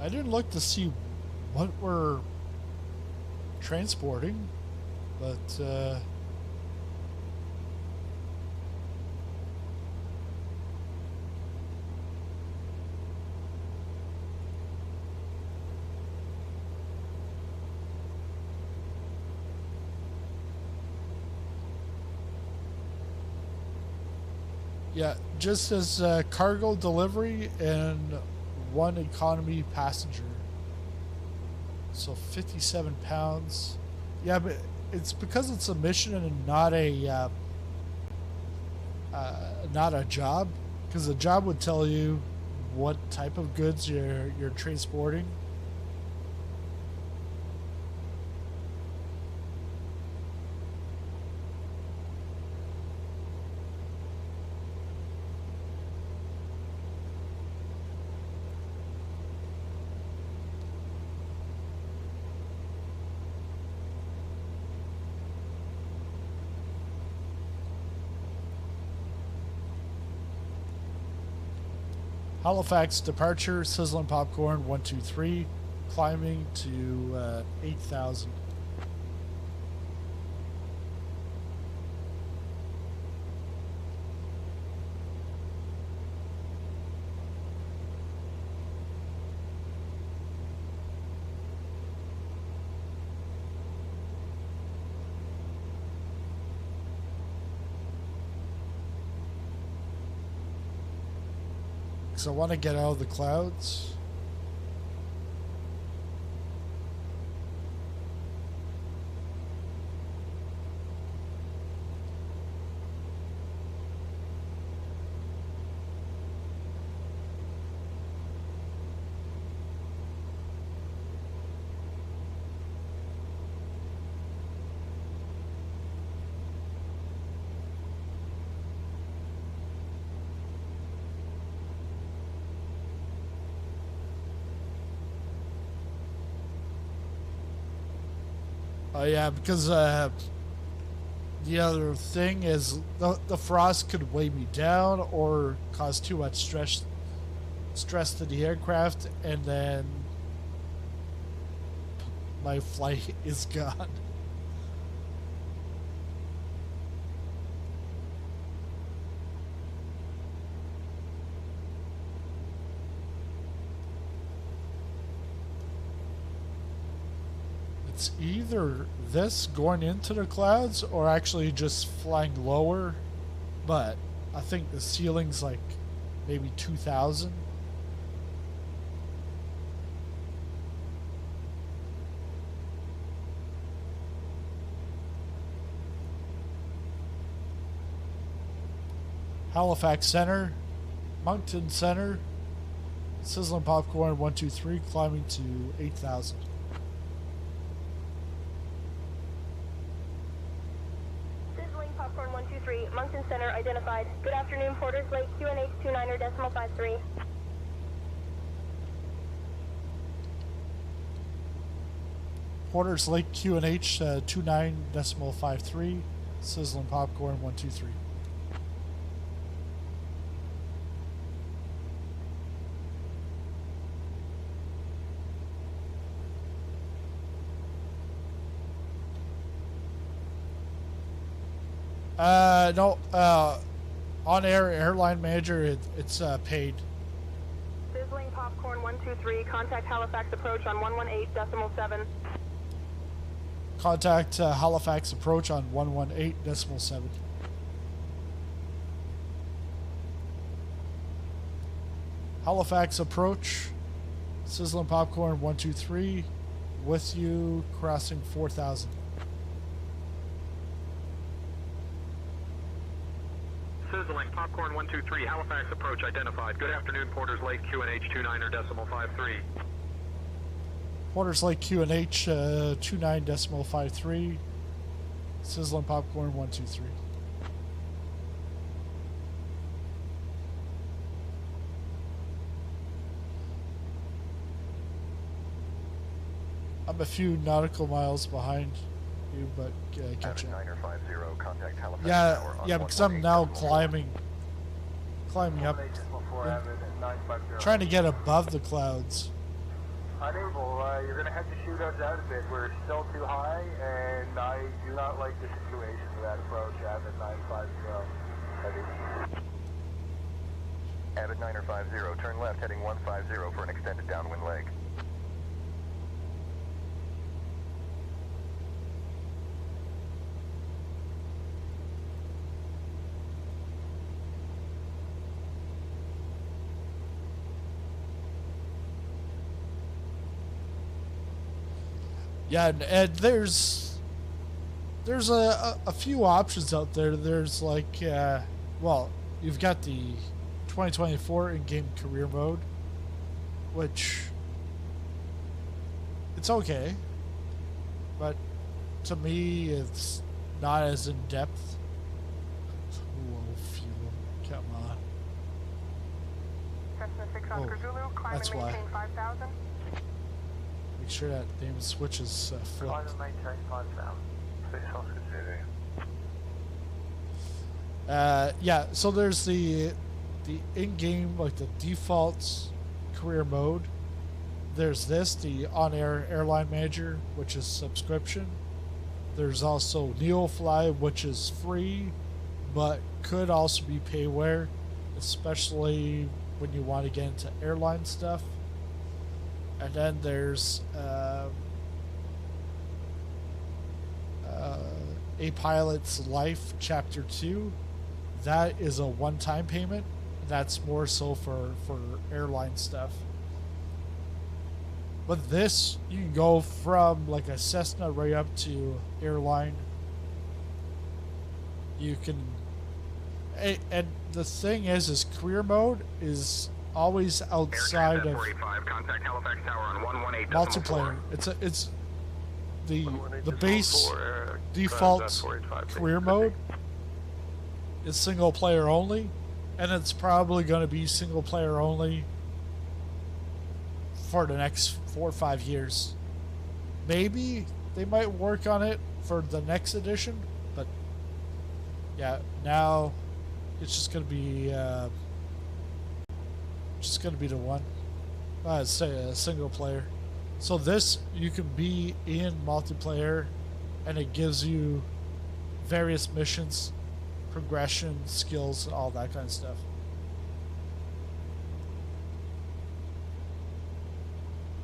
I didn't look to see what we're transporting, but yeah, just as cargo delivery and one economy passenger. So 57 pounds. Yeah, but it's because it's a mission and not a job. Because the job would tell you what type of goods you're transporting. Halifax departure, sizzling popcorn 123, climbing to 8,000. So I want to get out of the clouds. Oh yeah, because the other thing is the frost could weigh me down or cause too much stress to the aircraft, and then my flight is gone. It's either this going into the clouds or actually just flying lower, but I think the ceiling's like maybe 2,000. Halifax Center, Moncton Center, sizzling popcorn 123, climbing to 8,000.
Popcorn 123, Moncton Center identified. Good afternoon, Porter's Lake, QNH 29.53.
Porter's Lake QNH 29.53, sizzling popcorn 123. No, OnAir Airline Manager, it's paid.
Sizzling Popcorn 123, contact Halifax approach on 118.7.
Contact Halifax approach on 118.7. Halifax approach, sizzling popcorn 123, with you, crossing 4,000.
Sizzling Popcorn 123, Halifax approach identified. Good afternoon, Porter's Lake, QNH 29.53.
Porter's Lake QNH 29.53, sizzling popcorn 123. I'm a few nautical miles behind you, but catch up. Yeah, because I'm now climbing up, trying to get above the clouds.
Unable. You're going to have to shoot us out a bit. We're still too high, and I do not like the situation of that approach. Abbott 950. Heavy.
Abbott 950, turn left heading 150 for an extended downwind leg.
Yeah, and there's a few options out there. There's like, well, you've got the 2024 in-game career mode, which it's okay, but to me, it's not as in depth. Low fuel, come on.
Cessna 6 Oscar Zulu, climb
that's
and
why.
maintain 5,000.
Make sure that name switch is flipped.
Climb and maintain 5,000. 6 Oscar Zulu.
Yeah, so there's the in-game, like the default career mode. There's this, the OnAir Airline Manager, which is subscription. There's also NeoFly, which is free, but could also be payware, especially when you want to get into airline stuff. And then there's A Pilot's Life Chapter 2. That is a one-time payment. That's more so for airline stuff. But this, you can go from like a Cessna right up to airline. You can... And the thing is career mode is always outside of
contact Halifax Tower on 118.
multiplayer. It's the base default career mode is single player only, and it's probably going to be single player only for the next 4 or 5 years. Maybe they might work on it for the next edition, but yeah, now it's just going to be the one. Say a single player. So this, you can be in multiplayer, and it gives you various missions, progression, skills, and all that kind of stuff.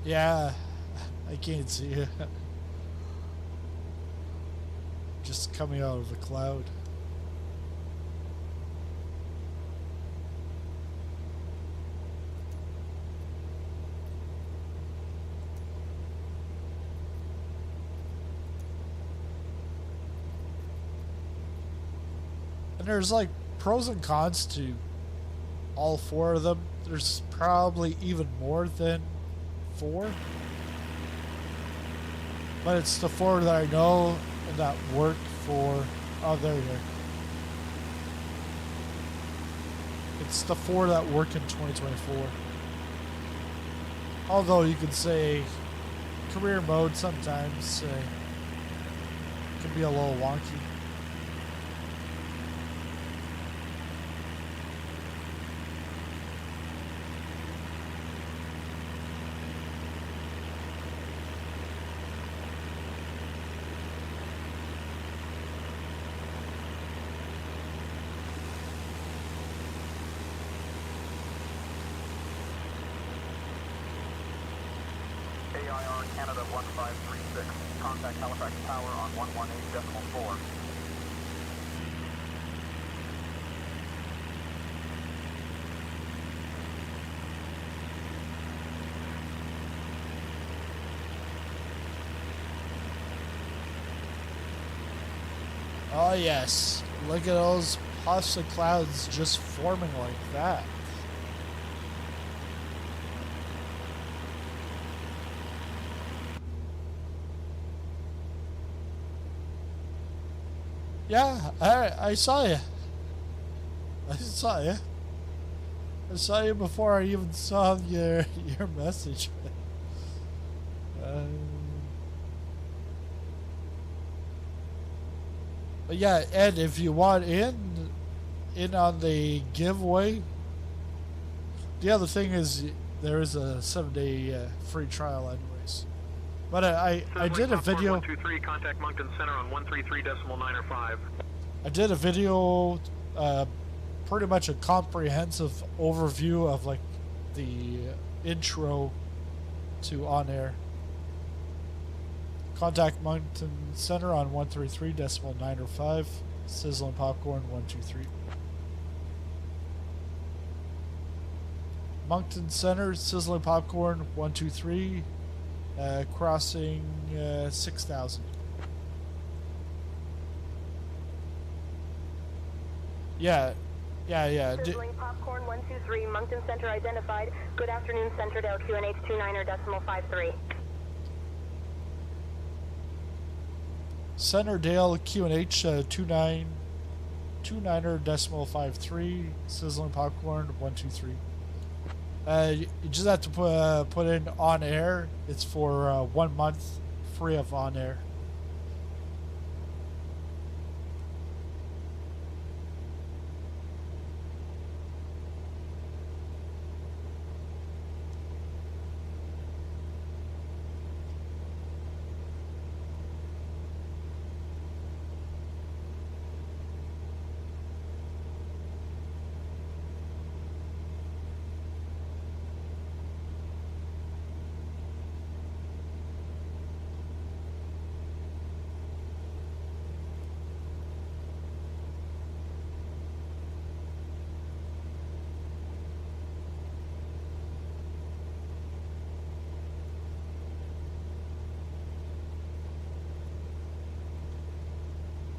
Yeah, I can't see it. Just coming out of a cloud. And there's like pros and cons to all 4 of them. There's probably even more than 4. But it's the 4 that I know and that work for... Oh, there you go. It's the 4 that work in 2024. Although you could say career mode sometimes can be a little wonky.
AIR Canada 1536. Contact Halifax Tower on 118.4.
Oh yes, look at those puffs of clouds just forming like that. Yeah, I saw you. I saw you. I saw you before I even saw your message. But yeah, Ed, if you want in on the giveaway, the other thing is there is a 7-day free trial anyways. But I did a video.
123, contact Moncton Center on 133.905.
I did a video, pretty much a comprehensive overview of like the intro to OnAir. Contact Moncton Center on 133.905. Sizzling Popcorn 123. Moncton Center, Sizzling Popcorn 123. Crossing 6,000. Yeah.
Sizzling Popcorn 123, Moncton Center identified. Good afternoon, Centerdale, QNH 29er.53.
Centerdale, QNH 29er.53. Sizzling Popcorn 123. You just have to put in OnAir. It's for 1 month free of OnAir.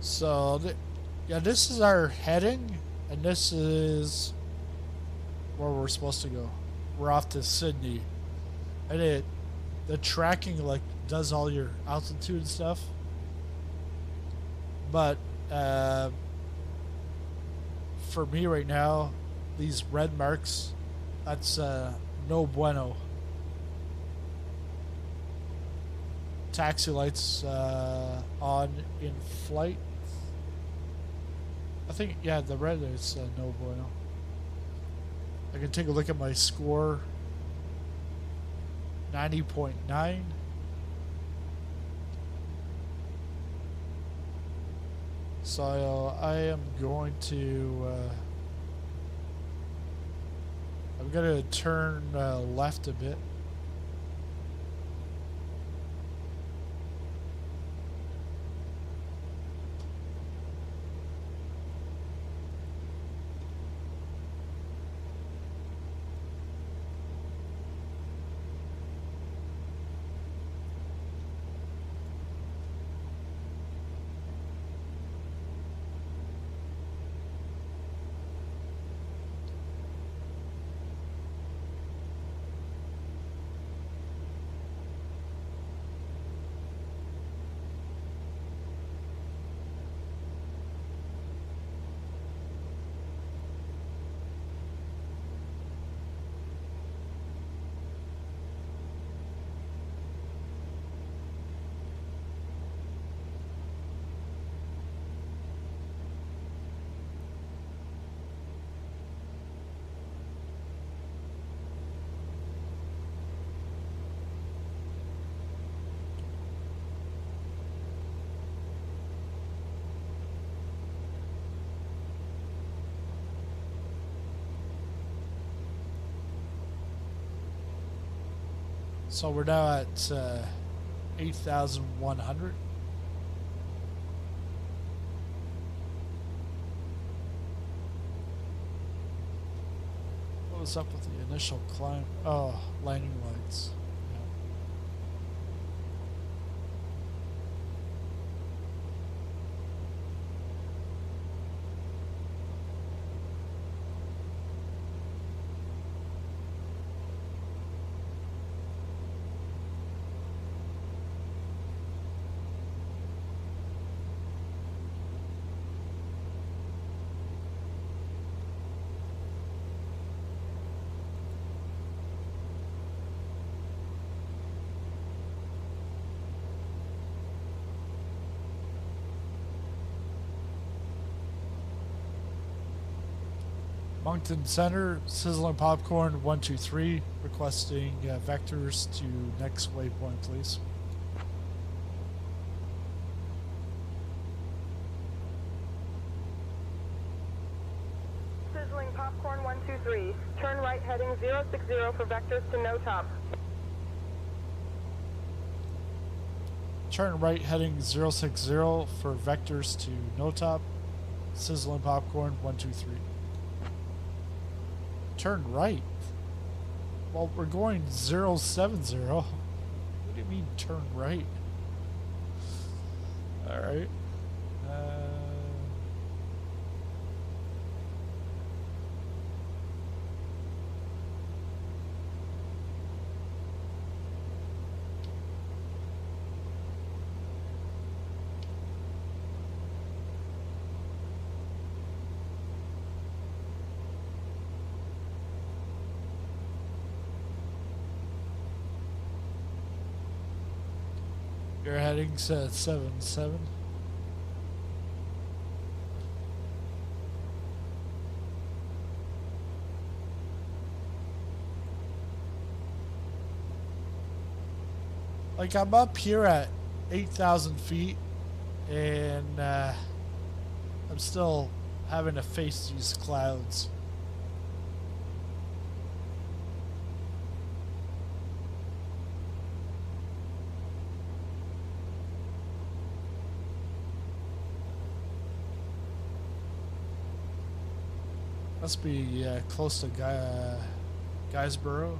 So, yeah, this is our heading, and this is where we're supposed to go. We're off to Sydney, and the tracking like does all your altitude and stuff, but for me right now, these red marks, that's no bueno. Taxi lights on in flight. I think, yeah, the red is no bueno. I can take a look at my score. 90.9. So I am going to I'm going to turn left a bit. So we're now at 8,100. What was up with the initial climb? Oh, landing lights. Moncton Center, Sizzling Popcorn 123, requesting vectors to next waypoint, please.
Sizzling Popcorn 123, turn right heading 060 for vectors to no top.
Turn right heading 060 for vectors to no top. Sizzling Popcorn 123. Turn right. Well, we're going 070. What do you mean turn right? Alright. Your heading's at 77. Like, I'm up here at 8,000 feet, and I'm still having to face these clouds. Must be close to Guysborough. Guysborough.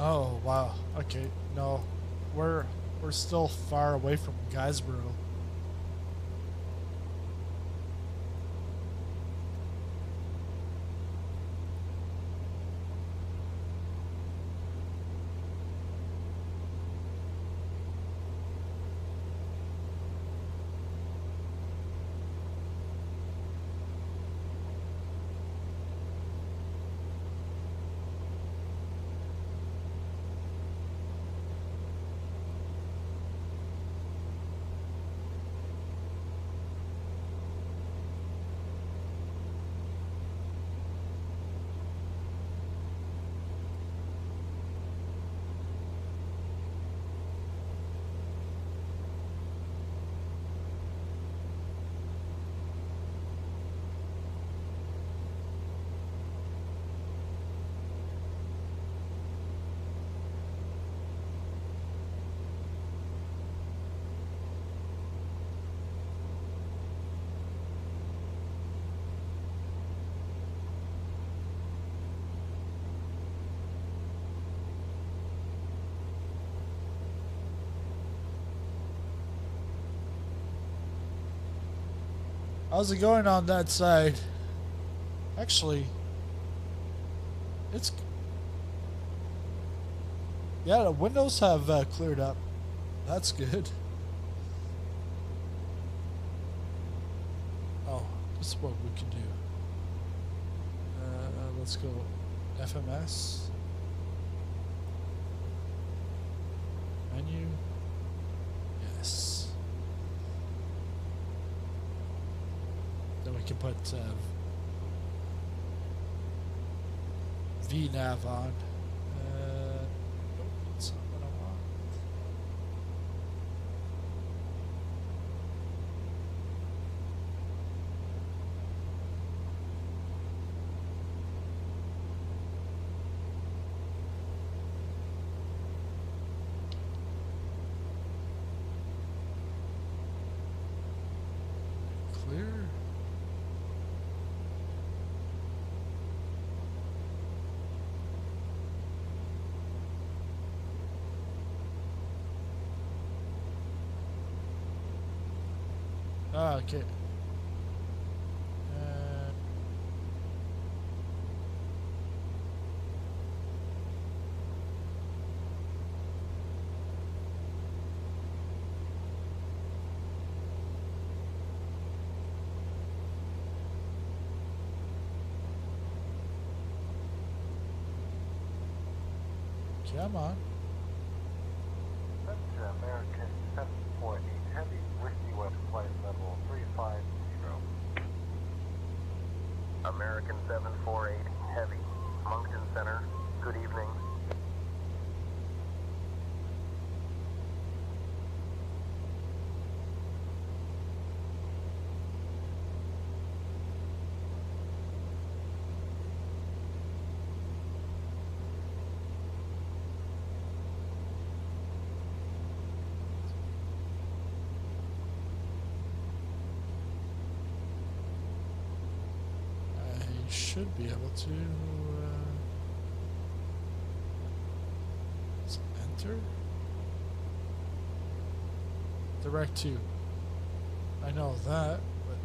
Oh wow. Okay. No, we're still far away from Guysborough. How's it going on that side? Actually, it's... Yeah, the windows have cleared up. That's good. Oh, this is what we can do. Let's go FMS. Menu. Yes. Then we can put VNav on. Nope, that's not what I want. Clear. Ah, okay. Come on.
Center American 748 Heavy, Whiskey West flight level 350.
American 748 Heavy, Moncton Center, good evening.
I should be able to let's enter direct to. I know that, but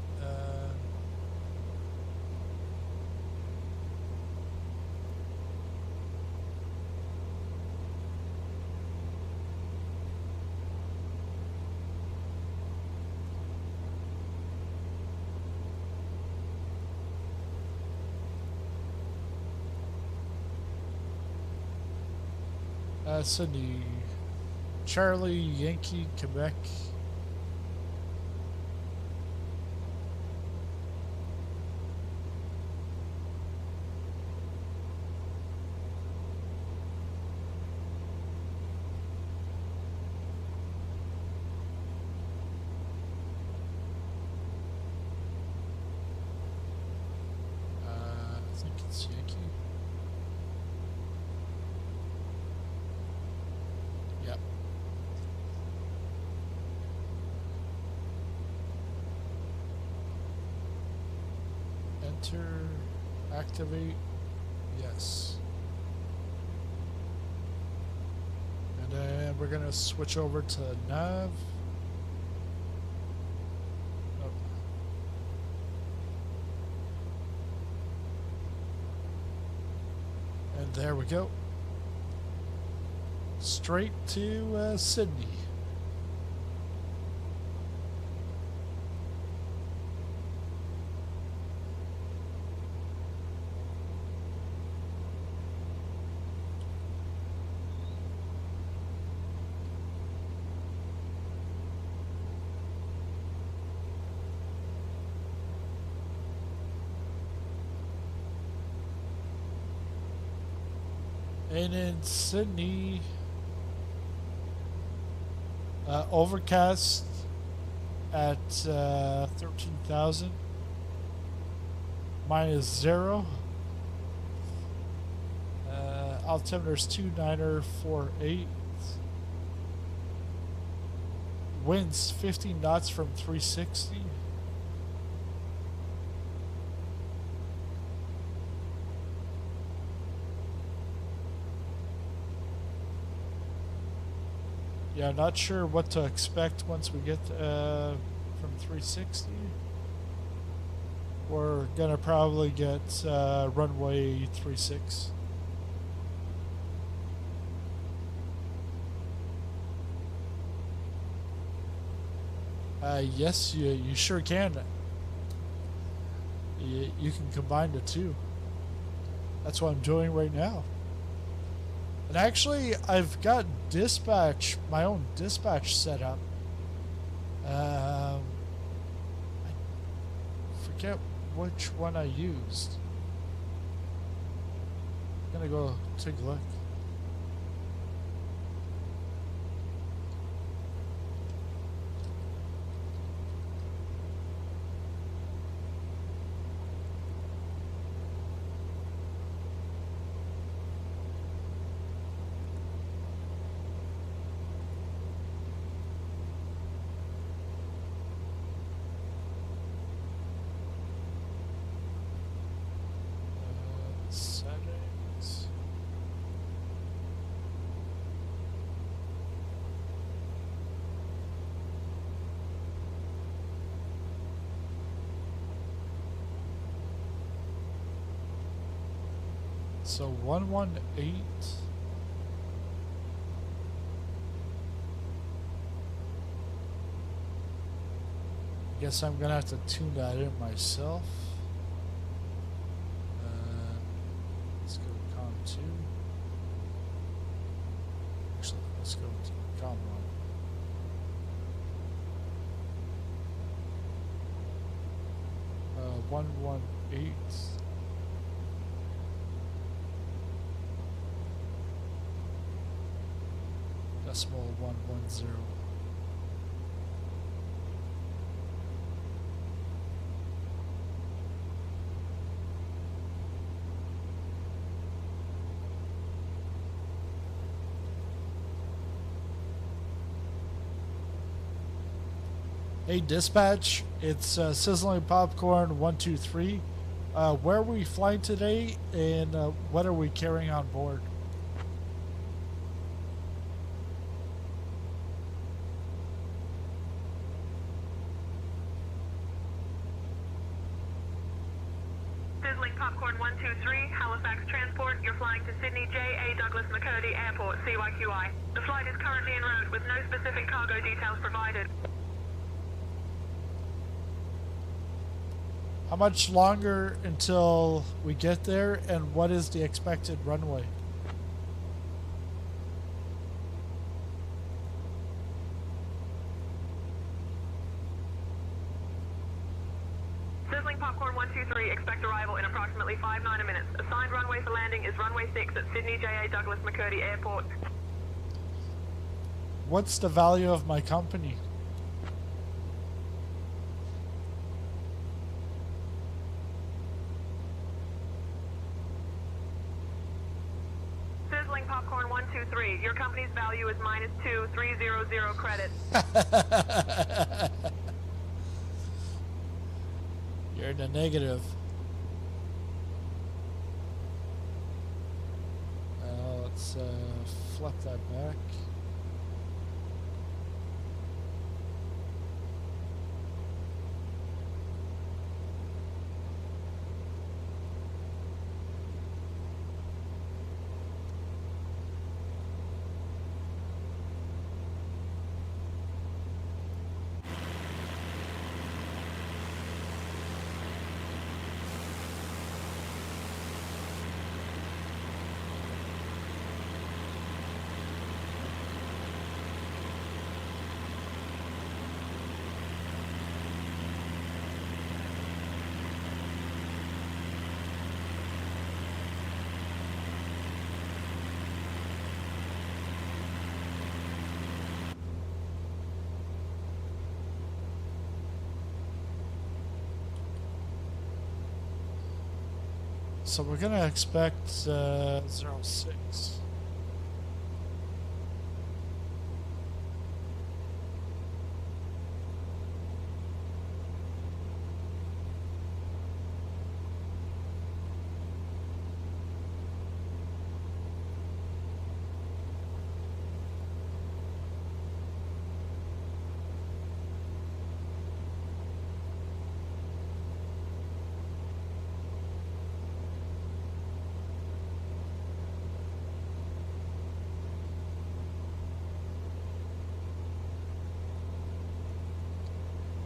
Sydney, Charlie, Yankee, Quebec. I think it's Yankee. Yep. Enter, activate, yes. And then we're gonna switch over to nav. Oh. And there we go. Straight to Sydney. And in Sydney, overcast at 13,000, -0. Altimeter's 2948. Winds 50 knots from 360. Yeah, not sure what to expect once we get from 360. We're gonna probably get runway 36. Yes, you sure can. You can combine the two. That's what I'm doing right now. And actually, I've got dispatch, my own dispatch set up. I forget which one I used. I'm gonna go take a look. Settings. So 118. I guess I'm gonna have to tune that in myself. Let's go com 2. Let's go to come on. Uh, 118. Decimal 110. Hey dispatch, it's Sizzling Popcorn 123. Where are we flying today, and what are we carrying on board?
Sizzling Popcorn 123, Halifax Transport. You're flying to Sydney J.A. Douglas McCurdy Airport, CYQI. The flight is currently en route with no specific cargo details provided.
How much longer until we get there, and what is the expected runway?
Sizzling Popcorn 123, expect arrival in approximately 5-9 minutes. Assigned runway for landing is runway 6 at Sydney J.A. Douglas McCurdy Airport.
What's the value of my company?
Sizzling Popcorn 123, your company's value is -2300 credits.
You're in the negative. Let's flip that back. So we're gonna expect 06.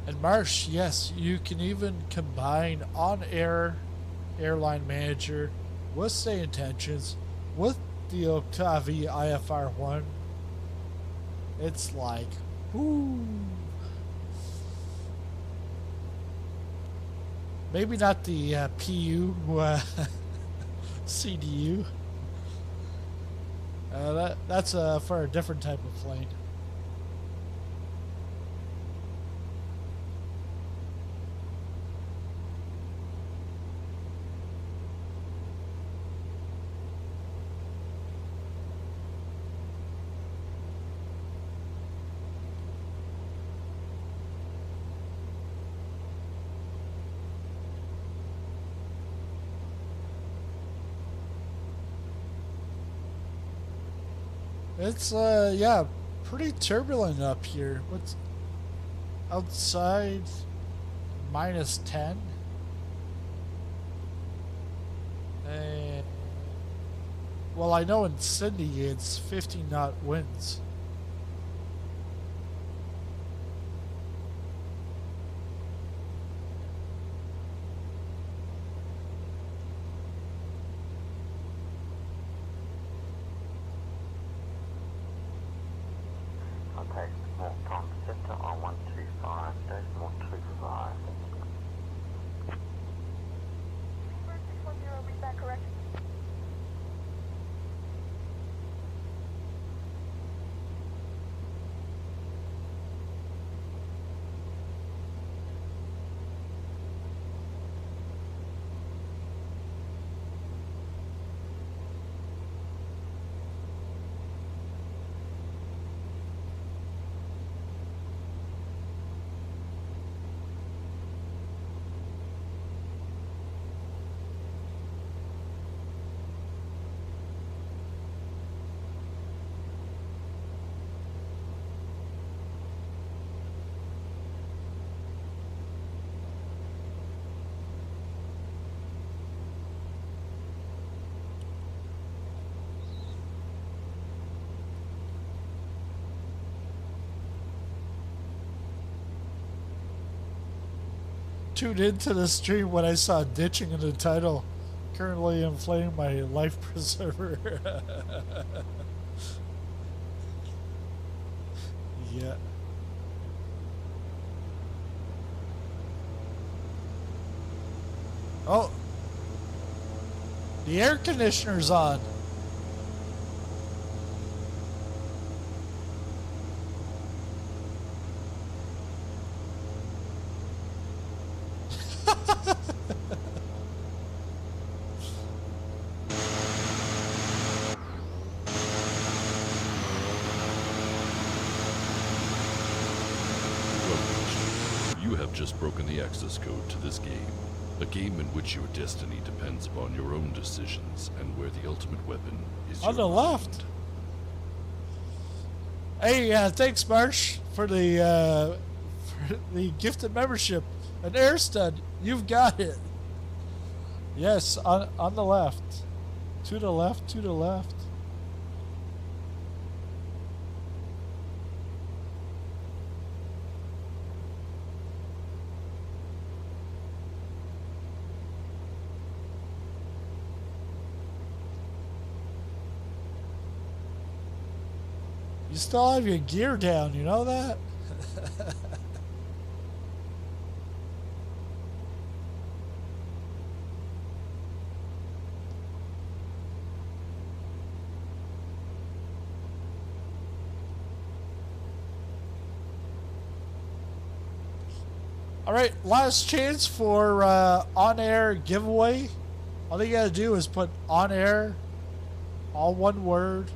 And Marsh, yes, you can even combine OnAir Airline Manager with Say Intentions with the Octavi IFR1. It's like, whoo. Maybe not the PU CDU. That's for a different type of plane. It's yeah, pretty turbulent up here. What's outside? -10. And well, I know in Sydney it's 50 knot winds.
contact Morton Center on 125.25.
Read that correct?
Tuned into the stream when I saw ditching in the title. Currently inflating my life preserver. Yeah. Oh. The air conditioner's on.
You have just broken the access code to this game. A game in which your destiny depends upon your own decisions and where the ultimate weapon is
on the left. Hey, thanks, Marsh, for the gifted membership. An air stud, you've got it. Yes, on the left. To the left, to the left. You still have your gear down, you know that? All right, last chance for on-air giveaway. All you gotta do is put on-air, all one word,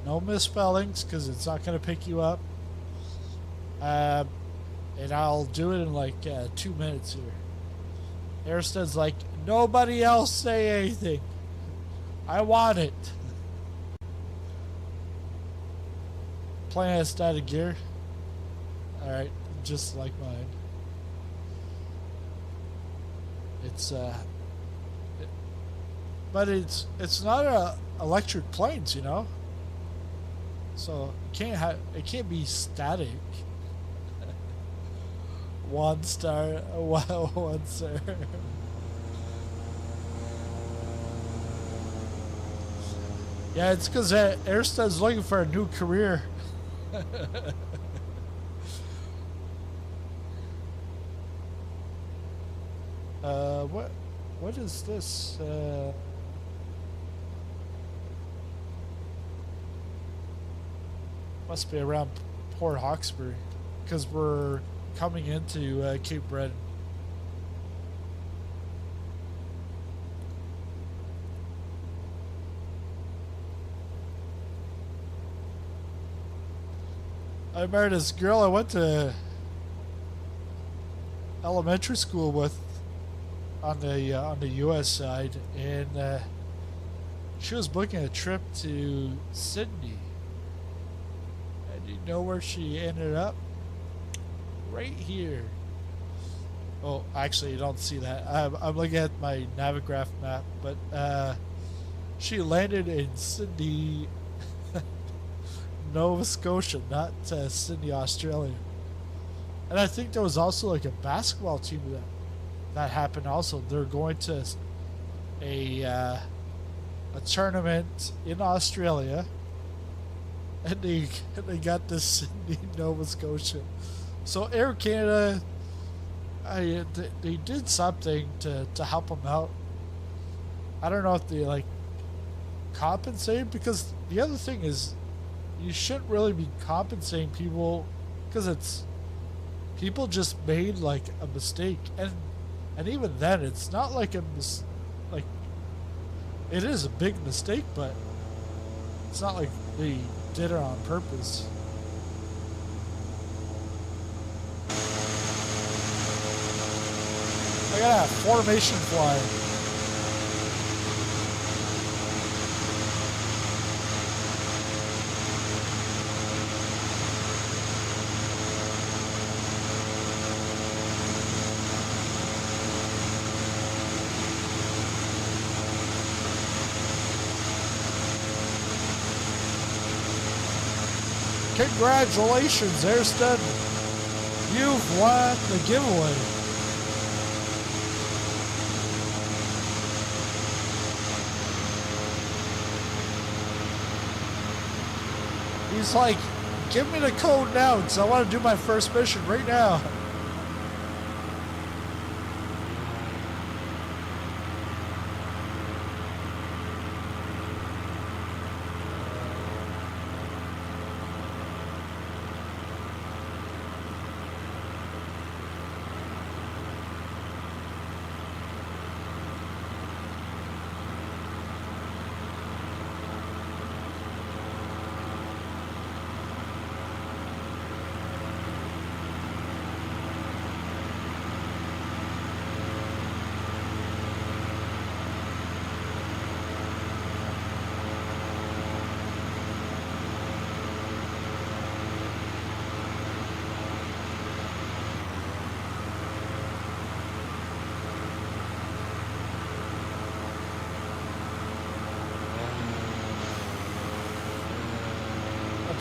no misspellings, because it's not gonna pick you up. And I'll do it in like 2 minutes here. Airstead's like, nobody else say anything. I want it. Plane has static gear. All right, just like mine. It's but it's not electric planes, you know. So it can't be static. 1 star, 1 star. Yeah, it's because Airstead's looking for a new career. What is this? Must be around Port Hawkesbury, because we're coming into Cape Breton. I married this girl I went to elementary school with on the U.S. side, and she was booking a trip to Sydney. And you know where she ended up? Right here. Oh, actually, you don't see that. I'm looking at my Navigraph map, but she landed in Sydney, Nova Scotia, not Sydney, Australia. And I think there was also like a basketball team that happened also. They're going to a tournament in Australia, and they got this Sydney, Nova Scotia. So Air Canada, they did something to help them out. I don't know if they like compensate, because the other thing is you shouldn't really be compensating people, because it's people just made like a mistake, and even then it's not like like it is a big mistake, but it's not like they did it on purpose. Look at that formation flying. Congratulations, Airston. You've won the giveaway. He's like, give me the code now, because I want to do my first mission right now.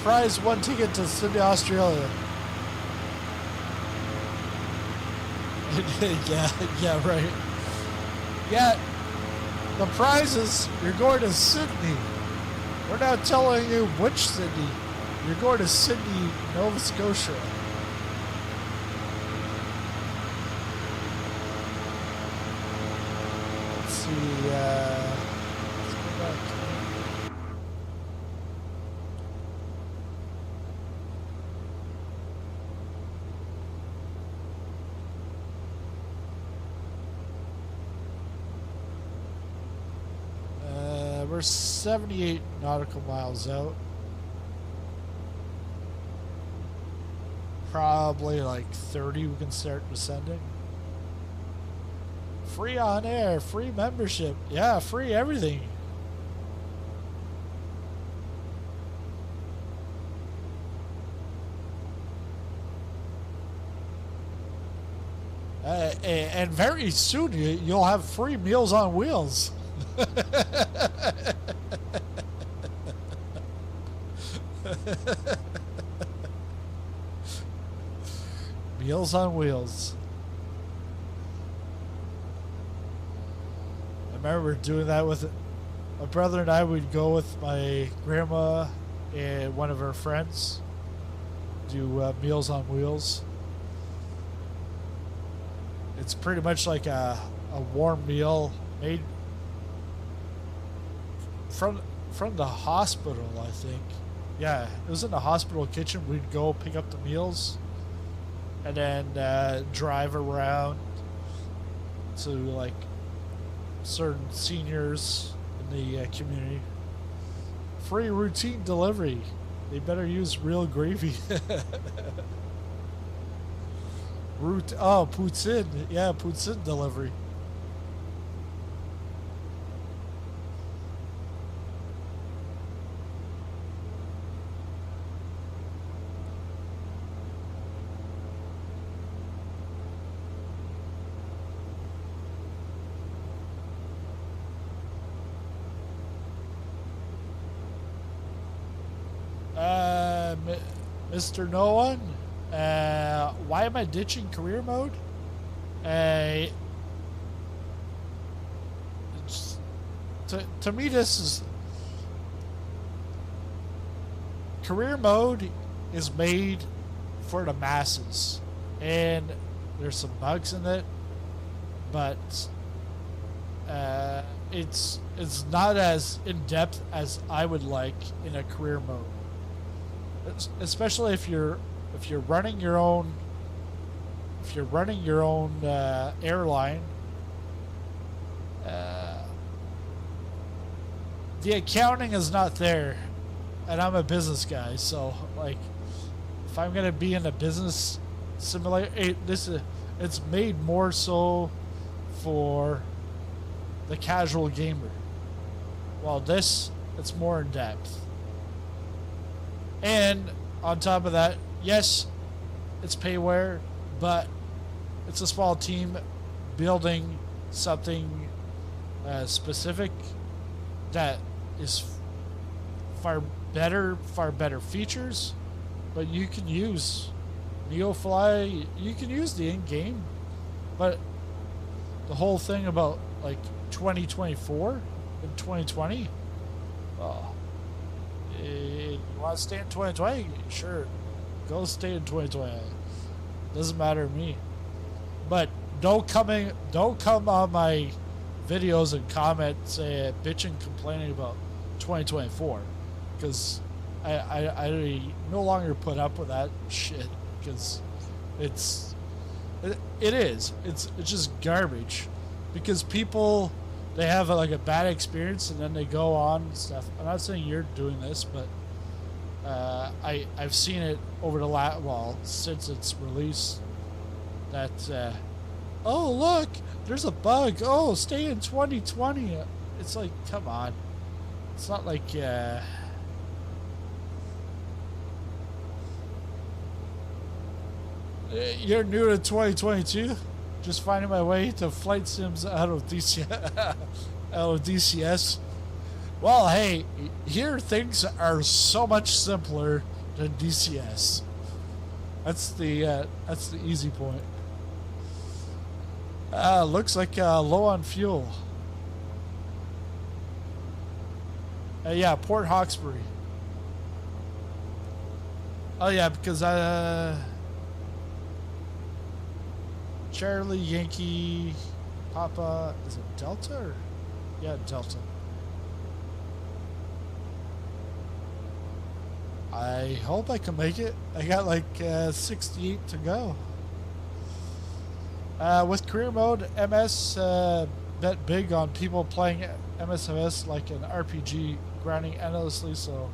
Prize one ticket to Sydney, Australia. yeah, right. Yeah, the prize is you're going to Sydney. We're not telling you which Sydney. You're going to Sydney, Nova Scotia. Let's see, let's go back. We're 78 nautical miles out. Probably like 30 we can start descending. Free on air, free membership. Yeah, free everything. And very soon you'll have free Meals on Wheels. Meals on Wheels. I remember doing that with my brother and I. Would go with my grandma and one of her friends, do Meals on Wheels. It's pretty much like a warm meal made from the hospital, I think. Yeah, it was in the hospital kitchen. We'd go pick up the meals and then drive around to like certain seniors in the community. Free routine delivery. They better use real gravy. Poutine. Yeah, poutine delivery. Mr. No One, why am I ditching career mode? To me, this is career mode is made for the masses, and there's some bugs in it, but it's not as in depth as I would like in a career mode, especially if you're running your own airline. The accounting is not there, and I'm a business guy, so like if I'm gonna be in a business simulator, it's made more so for the casual gamer, while this, it's more in depth. And on top of that, yes, it's payware, but it's a small team building something specific that is far better features, but you can use NeoFly, you can use the in-game, but the whole thing about like 2024 and 2020, you want to stay in 2020, sure, go stay in 2020, doesn't matter to me. But don't come on my videos and comment bitching, complaining about 2024, because I no longer put up with that shit, because it's just garbage, because people, they have like a bad experience and then they go on and stuff. I'm not saying you're doing this, but I've seen it over the since its release, that oh look, there's a bug, oh stay in 2020. It's like, come on, it's not like you're new to 2022, just finding my way to flight sims out of DCS. Well, hey, here things are so much simpler than DCS. That's the easy point. Looks like low on fuel. Yeah, Port Hawkesbury. Oh yeah, because Charlie Yankee Papa, is it Delta or? Yeah, Delta. I hope I can make it. I got like 68 to go. With career mode, MS bet big on people playing MSFS like an RPG, grinding endlessly so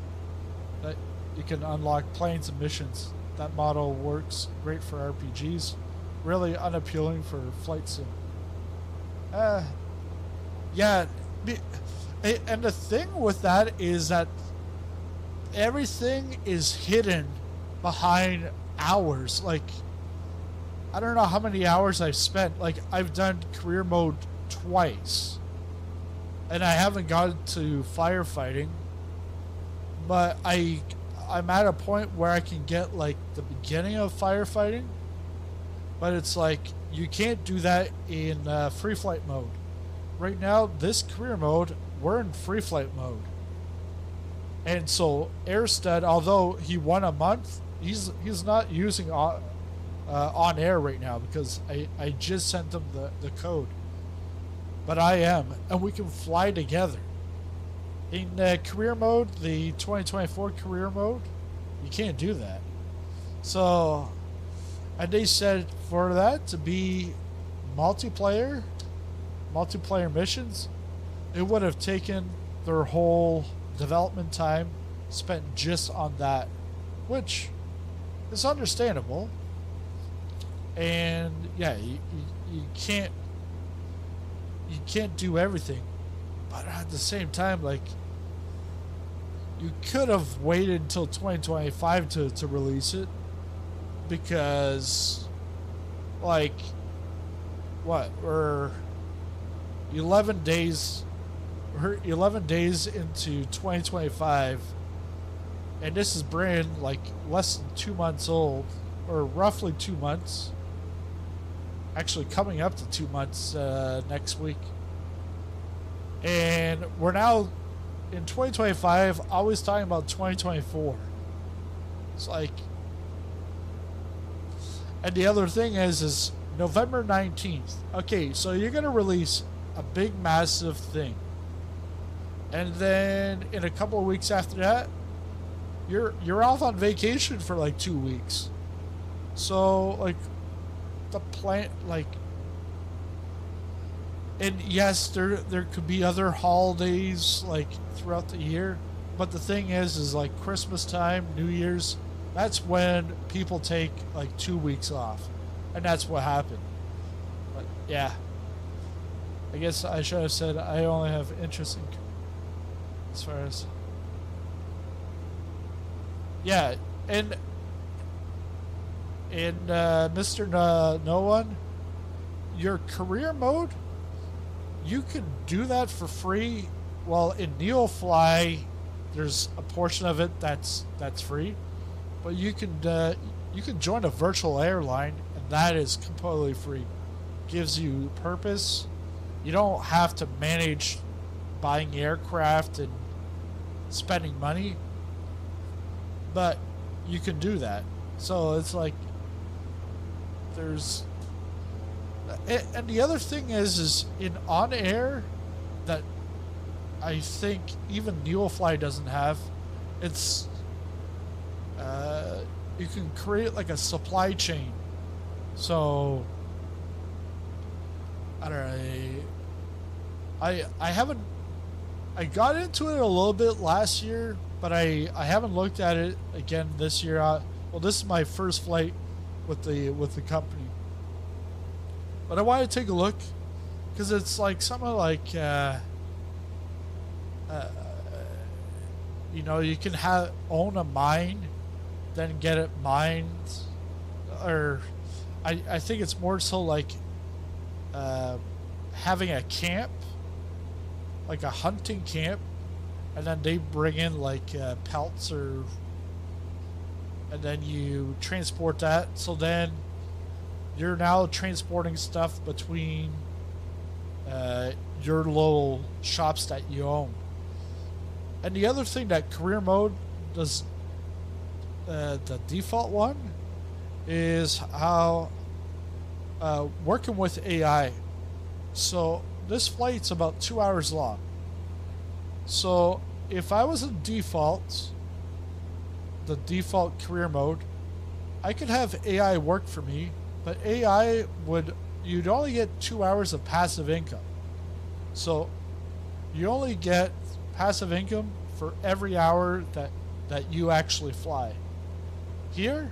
that you can unlock planes and missions. That model works great for RPGs, really unappealing for flight sim. Yeah, and the thing with that is that everything is hidden behind hours. Like, I don't know how many hours I've spent. Like, I've done career mode twice, and I haven't gotten to firefighting, but I'm at a point where I can get like the beginning of firefighting, but it's like you can't do that in free flight mode. Right now, this career mode, we're in free flight mode. And so Airstud, although he won a month, he's not using OnAir right now because I just sent them the code. But I am, and we can fly together. In career mode, the 2024 career mode, you can't do that. So, and they said for that to be multiplayer missions, it would have taken their whole development time spent just on that, which is understandable. And yeah, you can't do everything, but at the same time, like, you could have waited until 2025 to release it, because like what, we're 11 days into 2025, and this is brand like less than 2 months old, or roughly 2 months, actually coming up to 2 months next week, and we're now in 2025, always talking about 2024. It's like, and the other thing is November 19th. Okay, so you're gonna release a big, massive thing, and then in a couple of weeks after that, you're off on vacation for like 2 weeks. So like, the plan, like, and yes, there could be other holidays like throughout the year, but the thing is like Christmas time, New Year's, that's when people take like 2 weeks off, and that's what happened. But yeah, I guess I should have said I only have interest in, as far as, yeah, and Mr. No One, your career mode, you can do that for free. Well, in NeoFly, there's a portion of it that's free, but you can join a virtual airline, and that is completely free. Gives you purpose. You don't have to manage buying aircraft and spending money, but you can do that. So it's like, there's, and the other thing is in OnAir that I think even NeoFly doesn't have, it's you can create like a supply chain. So I don't know, I haven't, I got into it a little bit last year, but I haven't looked at it again this year. Well, this is my first flight with the company, but I want to take a look, because it's like something like you know, you can own a mine, then get it mined, or I think it's more so like having a camp, like a hunting camp, and then they bring in like pelts, or, and then you transport that. So then you're now transporting stuff between your little shops that you own. And the other thing that career mode does, the default one, is how working with AI. So this flight's about 2 hours long. So if I was in default, the default career mode, I could have AI work for me, but AI you'd only get 2 hours of passive income. So you only get passive income for every hour that you actually fly. Here,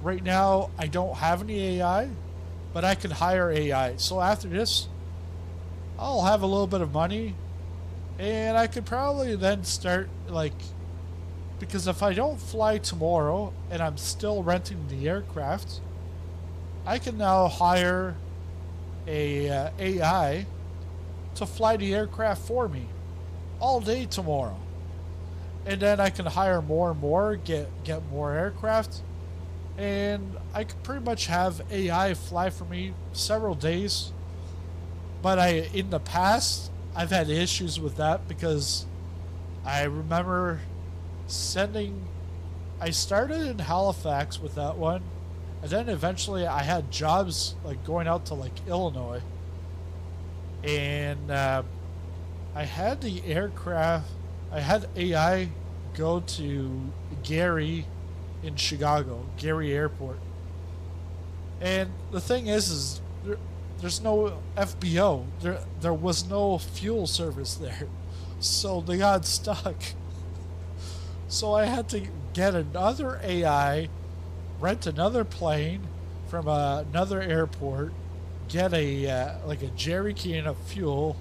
right now, I don't have any AI, but I can hire AI. So after this, I'll have a little bit of money, and I could probably then start, like, because if I don't fly tomorrow and I'm still renting the aircraft, I can now hire a AI to fly the aircraft for me all day tomorrow, and then I can hire more and more, get more aircraft, and I could pretty much have AI fly for me several days. But in the past, I've had issues with that, because I remember I started in Halifax with that one, and then eventually I had jobs like going out to like Illinois, and I had the aircraft, I had AI go to Gary in Chicago, Gary Airport. And the thing is there's no FBO. There was no fuel service there. So they got stuck. So I had to get another AI, rent another plane from another airport, get like a jerry can of fuel,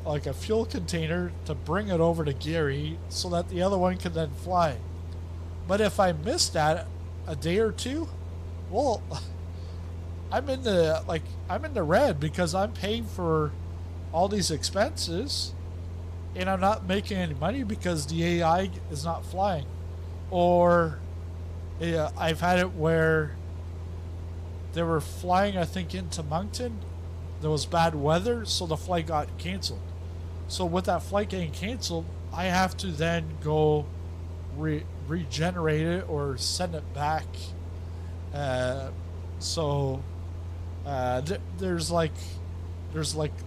like a fuel container, to bring it over to Gary so that the other one can then fly. But if I missed that a day or two, well, I'm in the red, because I'm paying for all these expenses and I'm not making any money because the AI is not flying. Or I've had it where they were flying, I think, into Moncton. There was bad weather, so the flight got canceled. So with that flight getting canceled, I have to then go regenerate it or send it back. So there's like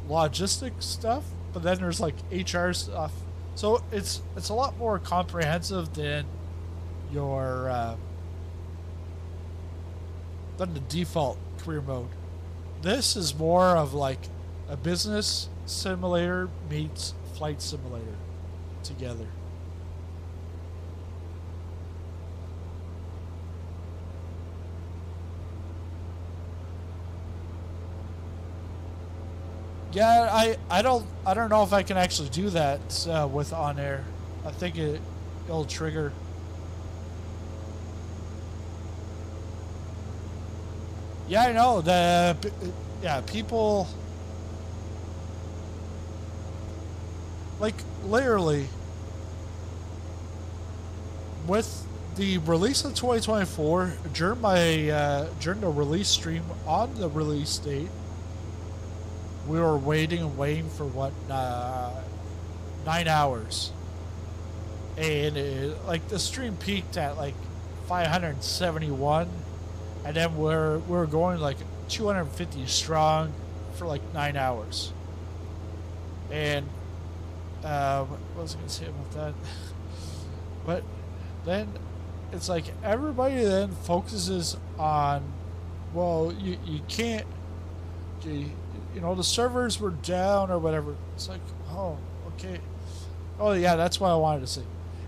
logistics stuff, but then there's like HR stuff. So it's a lot more comprehensive than your than the default career mode. This is more of like a business simulator meets flight simulator together. Yeah, I don't know if I can actually do that with OnAir. I think it'll trigger. Yeah, I know. People like literally with the release of 2024 during the release stream on the release date, we were waiting for what 9 hours, and like the stream peaked at like 571. And then we're going like 250 strong for like 9 hours. And what was I gonna say about that? But then it's like everybody then focuses on, well, you can't, you know, the servers were down or whatever. It's like, oh, okay. Oh yeah, that's what I wanted to say.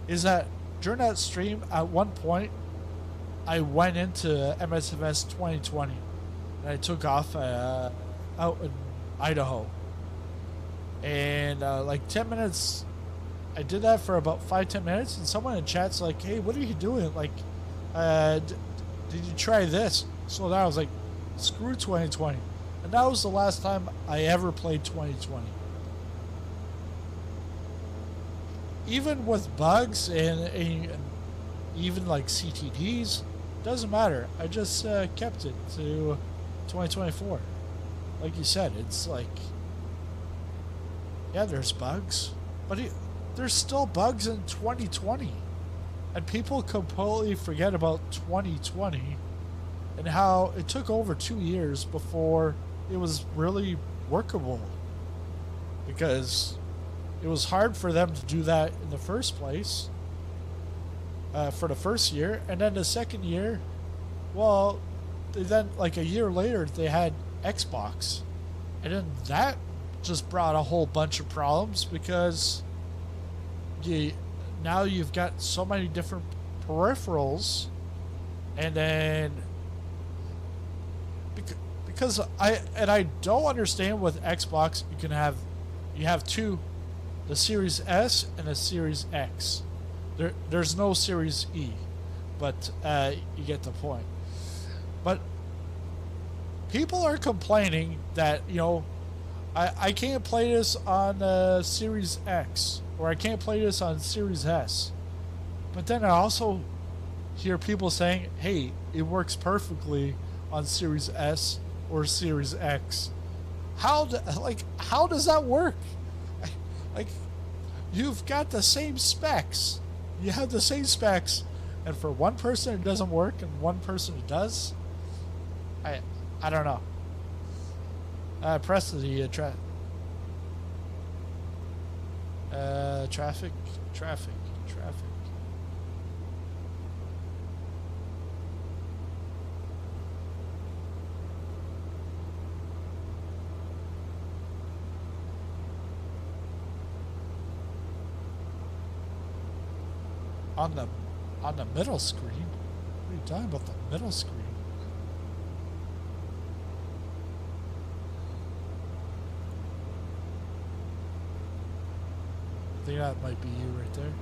Is that during that stream at one point, I went into MSFS 2020 and I took off out in Idaho, and like 10 minutes, I did that for about 5-10 minutes, and someone in chat's like, hey, what are you doing? Like, did you try this? So then I was like, screw 2020. And that was the last time I ever played 2020. Even with bugs and even like CTDs, doesn't matter. I just kept it to 2024. Like you said, it's like, yeah, there's bugs, but there's still bugs in 2020. And people completely forget about 2020 and how it took over 2 years before it was really workable, because it was hard for them to do that in the first place for the first year. And then the second year, well, then like a year later they had Xbox, and then that just brought a whole bunch of problems, because now you've got so many different peripherals. And then because I don't understand with Xbox, you have two, the Series S and the Series X. There's no Series E, but you get the point. But people are complaining that, you know, I can't play this on Series X, or I can't play this on Series S. But then I also hear people saying, hey, it works perfectly on Series S or Series X. How does that work? Like, you've got the same specs. You have the same specs, and for one person it doesn't work and one person it does. I don't know. Press the traffic. On the middle screen? What are you talking about, the middle screen? I think that might be you right there.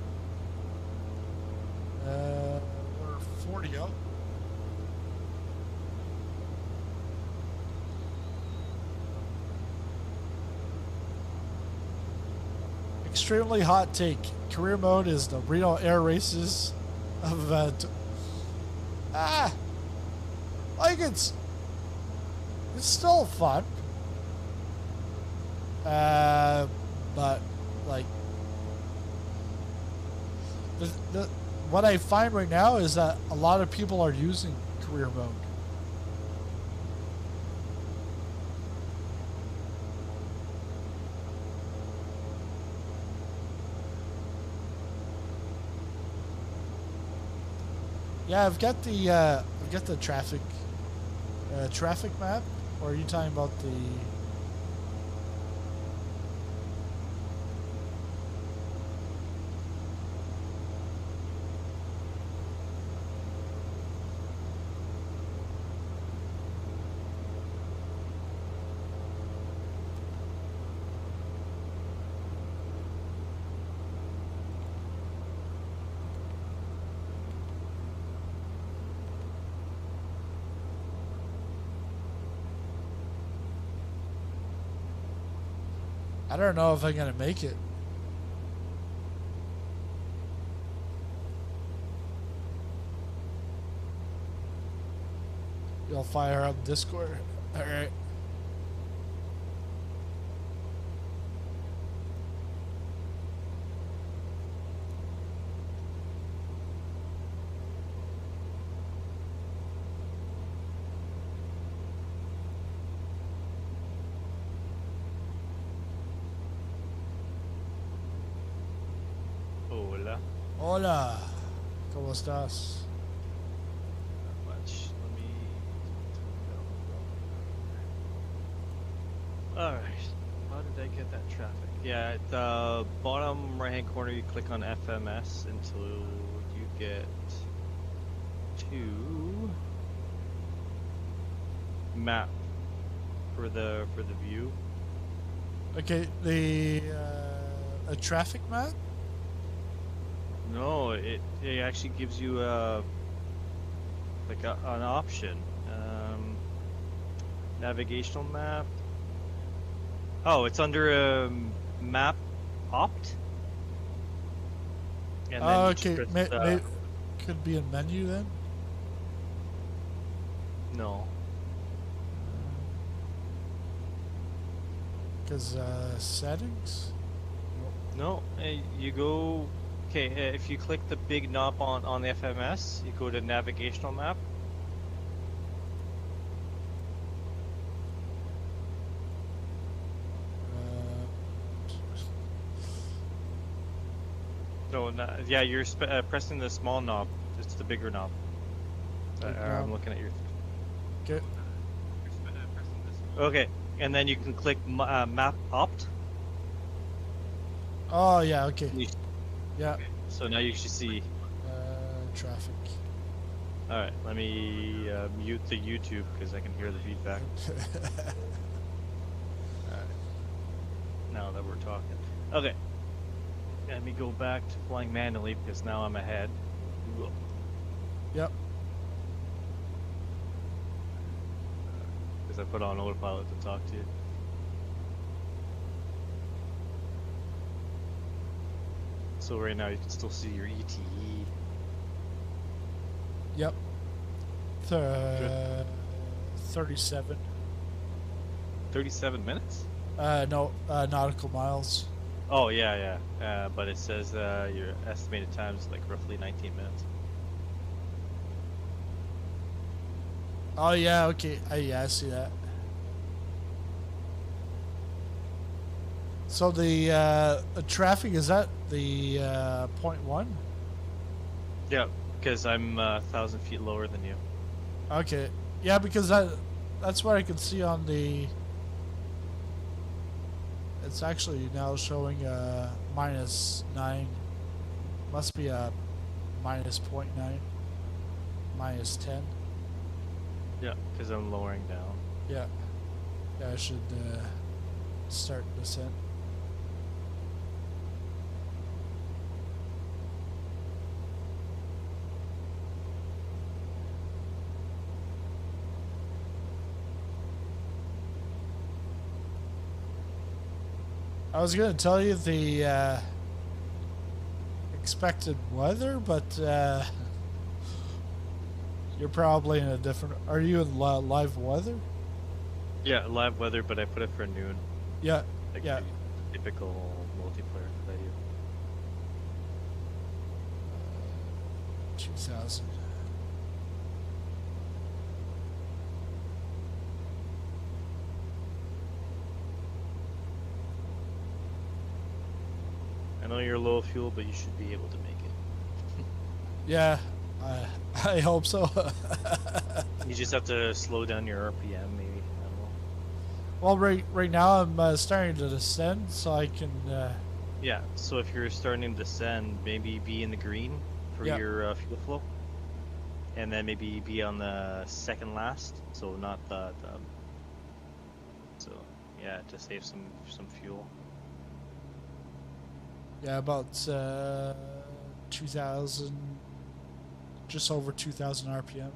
We're 40 out. Extremely hot take. Career mode is the Reno Air Races of like it's still fun, but like what I find right now is that a lot of people are using career mode. Yeah, I've got the traffic map. Or are you talking about the? I don't know if I'm gonna make it. You'll fire up Discord. All right. Hola, ¿cómo estás?
Not much. Let me. Alright. How did I get that traffic? Yeah, at the bottom right hand corner, you click on FMS until you get to map for the view.
Okay, a traffic map?
No, it actually gives you like an option. Navigational map. Oh, it's under map opt. And then
okay, could be a menu then.
No.
Because settings.
No, you go. Okay, if you click the big knob on the FMS, you go to navigational map. No, yeah, you're pressing the small knob. It's the bigger knob. I'm looking at your.
Okay.
Okay, and then you can click map opt.
Oh yeah. Okay. Yeah.
Okay, so now you should see
traffic.
All right, let me mute the YouTube because I can hear the feedback. All right. Now that we're talking. Okay. Let me go back to flying manually because now I'm ahead. Whoa.
Yep.
Because I put on autopilot to talk to you. So right now you can still see your ETE.
Yep. 37.
37 minutes?
No, nautical miles.
Oh yeah, yeah. But it says your estimated time is like roughly 19 minutes.
Oh yeah, okay. Yeah, I see that. So the traffic, is that the 0.1?
Yeah, because I'm 1,000 feet lower than you.
Okay. Yeah, because that's what I can see on the. It's actually now showing -9. Must be a -0.9. -10.
Yeah, because I'm lowering down.
Yeah. Yeah, I should start descent. I was going to tell you the expected weather, but you're probably in a different... Are you in live weather?
Yeah, live weather, but I put it for noon.
Yeah,
like
yeah.
Typical multiplayer that
2000.
I know you're low fuel, but you should be able to make it.
Yeah, I hope so.
You just have to slow down your RPM, maybe. I don't know.
Well, right now I'm starting to descend, so I can.
Yeah, so if you're starting to descend, maybe be in the green for
Yep.
your fuel flow, and then maybe be on the second last, so not the so yeah, to save some fuel.
Yeah, about 2000, just over 2000 RPM.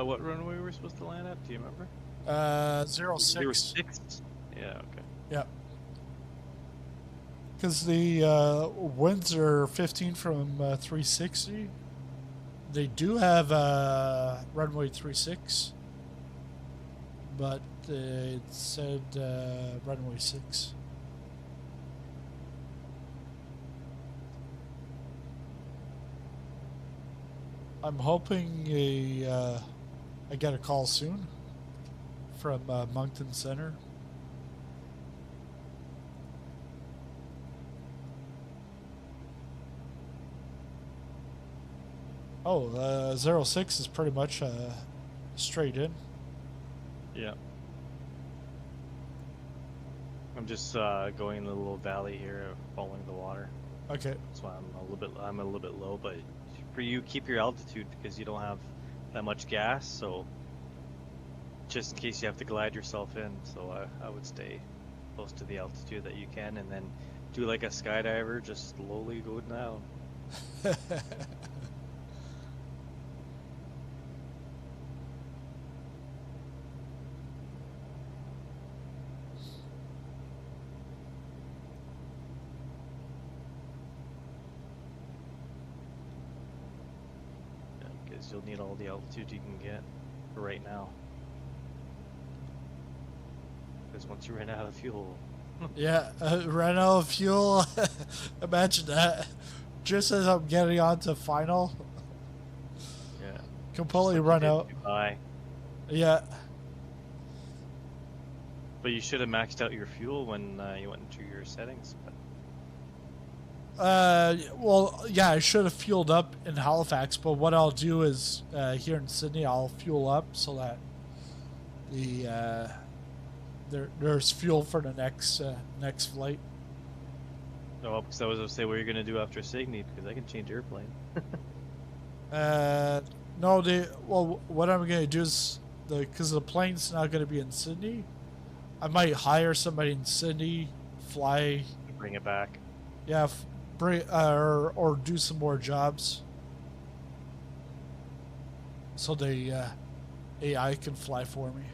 What runway were we supposed to land at? Do you remember?
06.
06? Yeah, okay.
Yep. Because the winds are 15 from 360. They do have runway 36, but it said runway 6. I'm hoping I get a call soon from Moncton Center. Oh, 06 is pretty much straight in.
Yeah. I'm just going in the little valley here, following the water.
Okay.
So I'm a little bit low, but for you, keep your altitude because you don't have that much gas. So just in case you have to glide yourself in, so I would stay close to the altitude that you can, and then do like a skydiver, just slowly go down. You'll need all the altitude you can get for right now, because once you run out of fuel.
Yeah, ran out of fuel. Imagine that. Just as I'm getting on to final.
Yeah.
Completely run out.
Dubai.
Yeah.
But you should have maxed out your fuel when you went into your settings. But...
well, yeah, I should have fueled up in Halifax, but what I'll do is here in Sydney, I'll fuel up so that the there's fuel for the next flight.
Oh, because I was going to say what you're going to do after Sydney, because I can change airplane.
No, well, what I'm going to do is because the plane's not going to be in Sydney, I might hire somebody in Sydney, fly,
bring it back.
Yeah, or do some more jobs, so the AI can fly for me.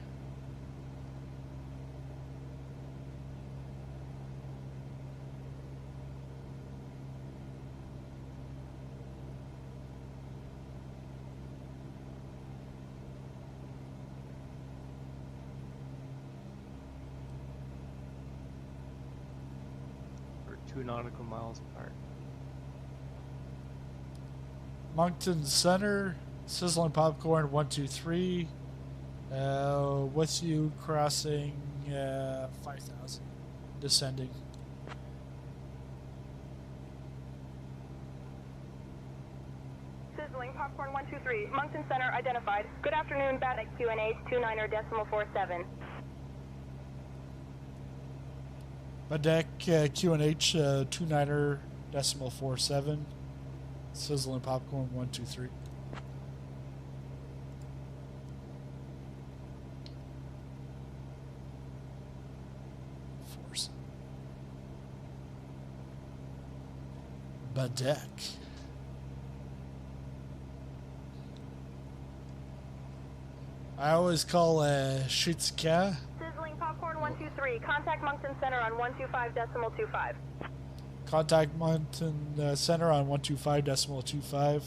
We're 2 nautical miles apart.
Moncton Center, Sizzling Popcorn 123. With you crossing 5,000, descending.
Sizzling Popcorn 123, Moncton Center identified. Good afternoon, bat at QNH 29er.47.
Badak QNH 29er.47. Sizzling Popcorn 123. Badek. I always call Shitsuka.
Sizzling Popcorn 123. Contact Moncton Center on 125.25.
Contact Moncton Center on 125.25.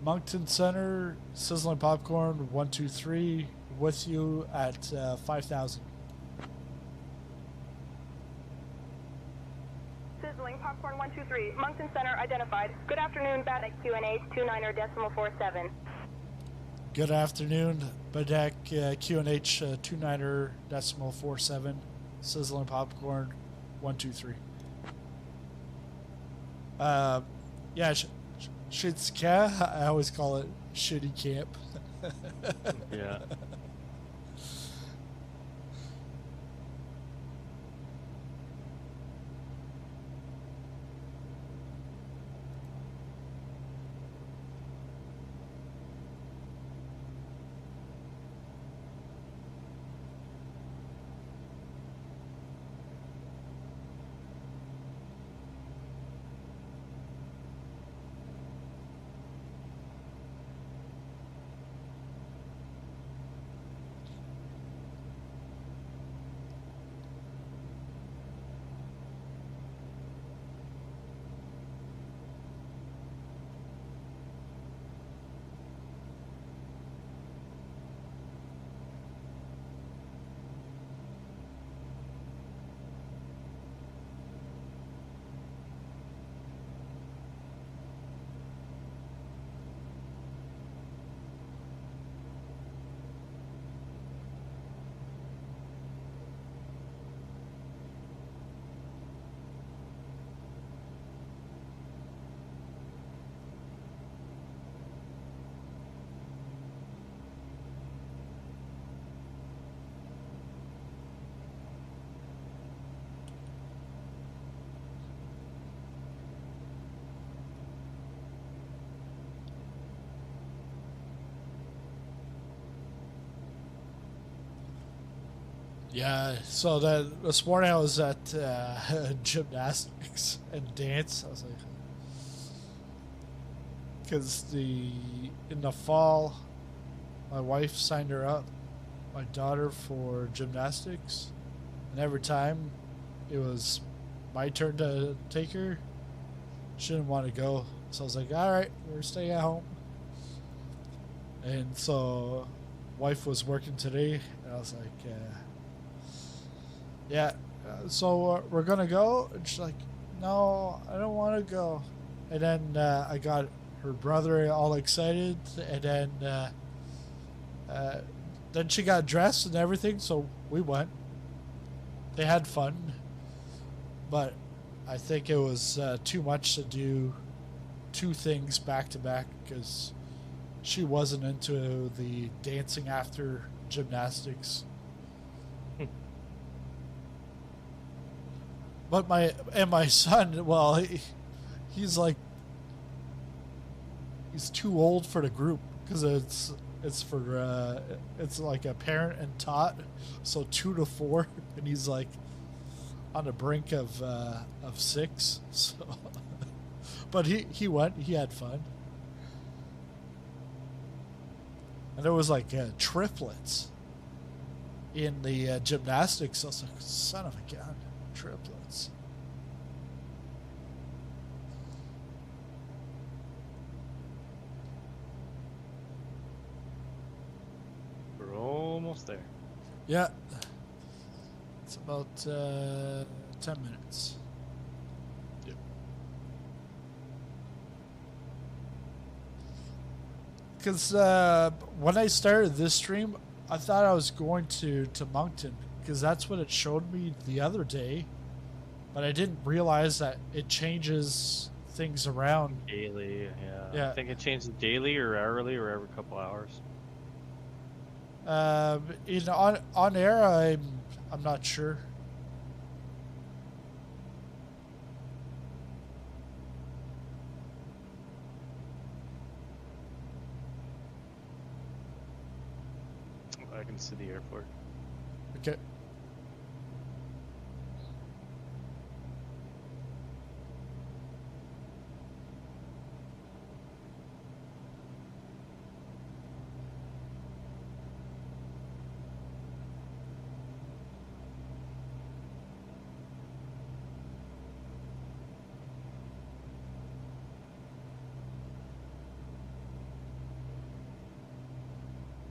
Moncton Center, Sizzling Popcorn 123, with you at 5,000.
Sizzling Popcorn 123. Moncton Center identified. Good afternoon, Badek QNH 29.47.
Good afternoon, Badek QNH 29.47. Sizzling Popcorn 123. Yeah, Shitsuka. I always call it Shitty Camp.
Yeah.
Yeah, so this morning I was at gymnastics and dance. I was like, because in the fall, my wife signed her up, my daughter, for gymnastics, and every time it was my turn to take her, she didn't want to go. So I was like, all right, we're staying at home. And so wife was working today, and I was like, yeah, so we're gonna go. And she's like, no, I don't want to go. And then I got her brother all excited, and then she got dressed and everything, so we went. They had fun, but I think it was too much to do two things back to back, because she wasn't into the dancing after gymnastics. But my son, well, he's like, he's too old for the group, because it's like a parent and tot, so 2 to 4, and he's like on the brink of 6. So, but he went, he had fun, and there was like triplets in the gymnastics. I was like, son of a gun, triplets.
We're almost there.
Yeah. It's about 10 minutes.
Yep.
Because when I started this stream, I thought I was going to Moncton, because that's what it showed me the other day. But I didn't realize that it changes things around.
Daily,
Yeah.
I think it changes daily or hourly or every couple hours.
On air, I'm not sure.
I can see the airport.
Okay.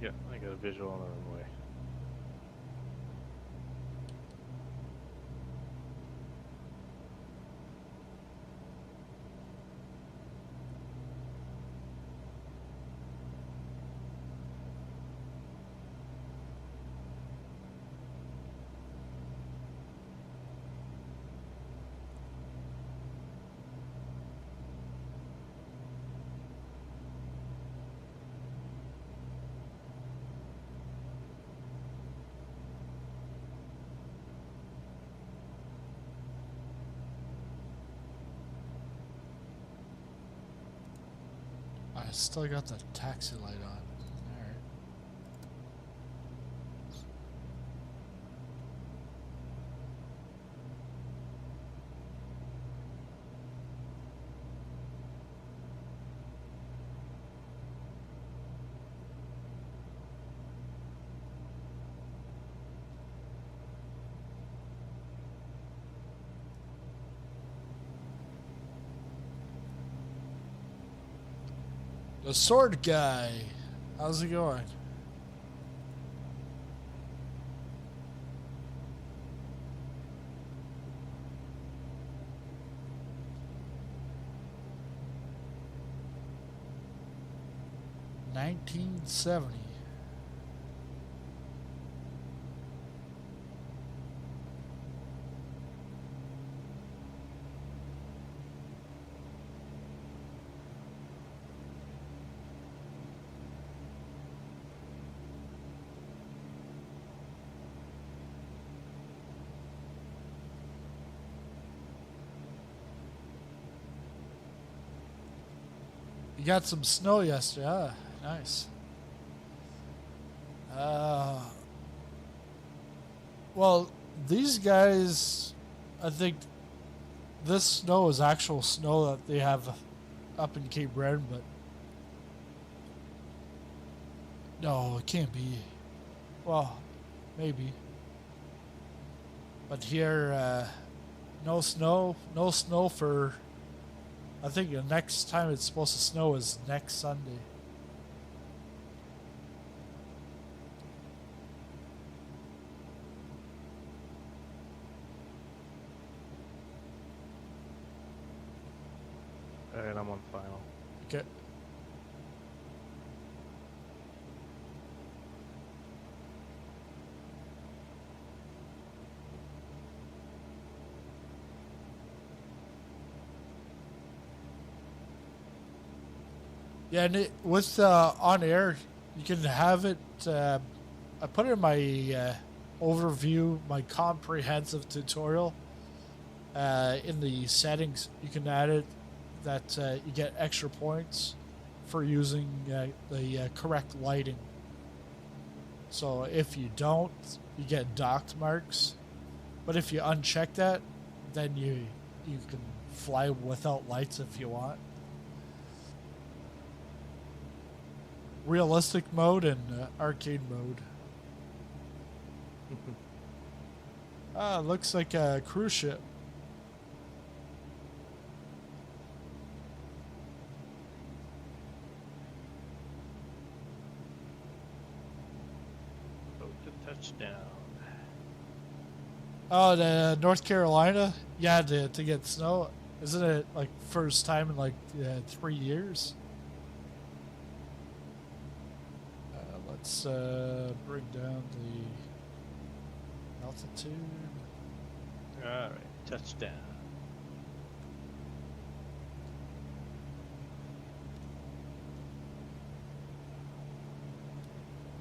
Yeah, I got a visual on the runway.
I still got the taxi light on. Alright. The sword guy. How's it going? $19.70. You got some snow yesterday. Ah, nice. Well, these guys, I think this snow is actual snow that they have up in Cape Breton, but no, it can't be. Well, maybe. But here, no snow for, I think the next time it's supposed to snow is next Sunday.
Alright, I'm on final.
Okay. Yeah, and with OnAir, you can have it. I put it in my overview, my comprehensive tutorial. In the settings, you can add it that you get extra points for using the correct lighting. So if you don't, you get docked marks. But if you uncheck that, then you can fly without lights if you want. Realistic mode and arcade mode. Looks like a cruise ship.
Boat to touchdown.
Oh, the North Carolina? Yeah, to get snow. Isn't it like first time in like 3 years? Let's bring down the altitude.
Alright, touchdown.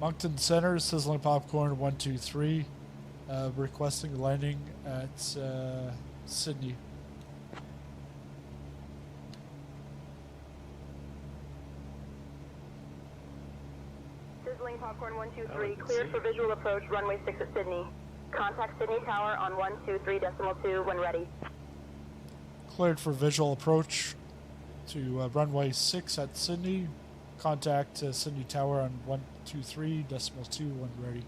Moncton Center, Sizzling Popcorn 123, requesting landing at Sydney.
Sizzling Popcorn 123, cleared for visual approach, runway 6 at Sydney. Contact Sydney Tower on 123.2 when ready.
Cleared for visual approach to runway 6 at Sydney. Contact Sydney Tower on 123.2 when ready.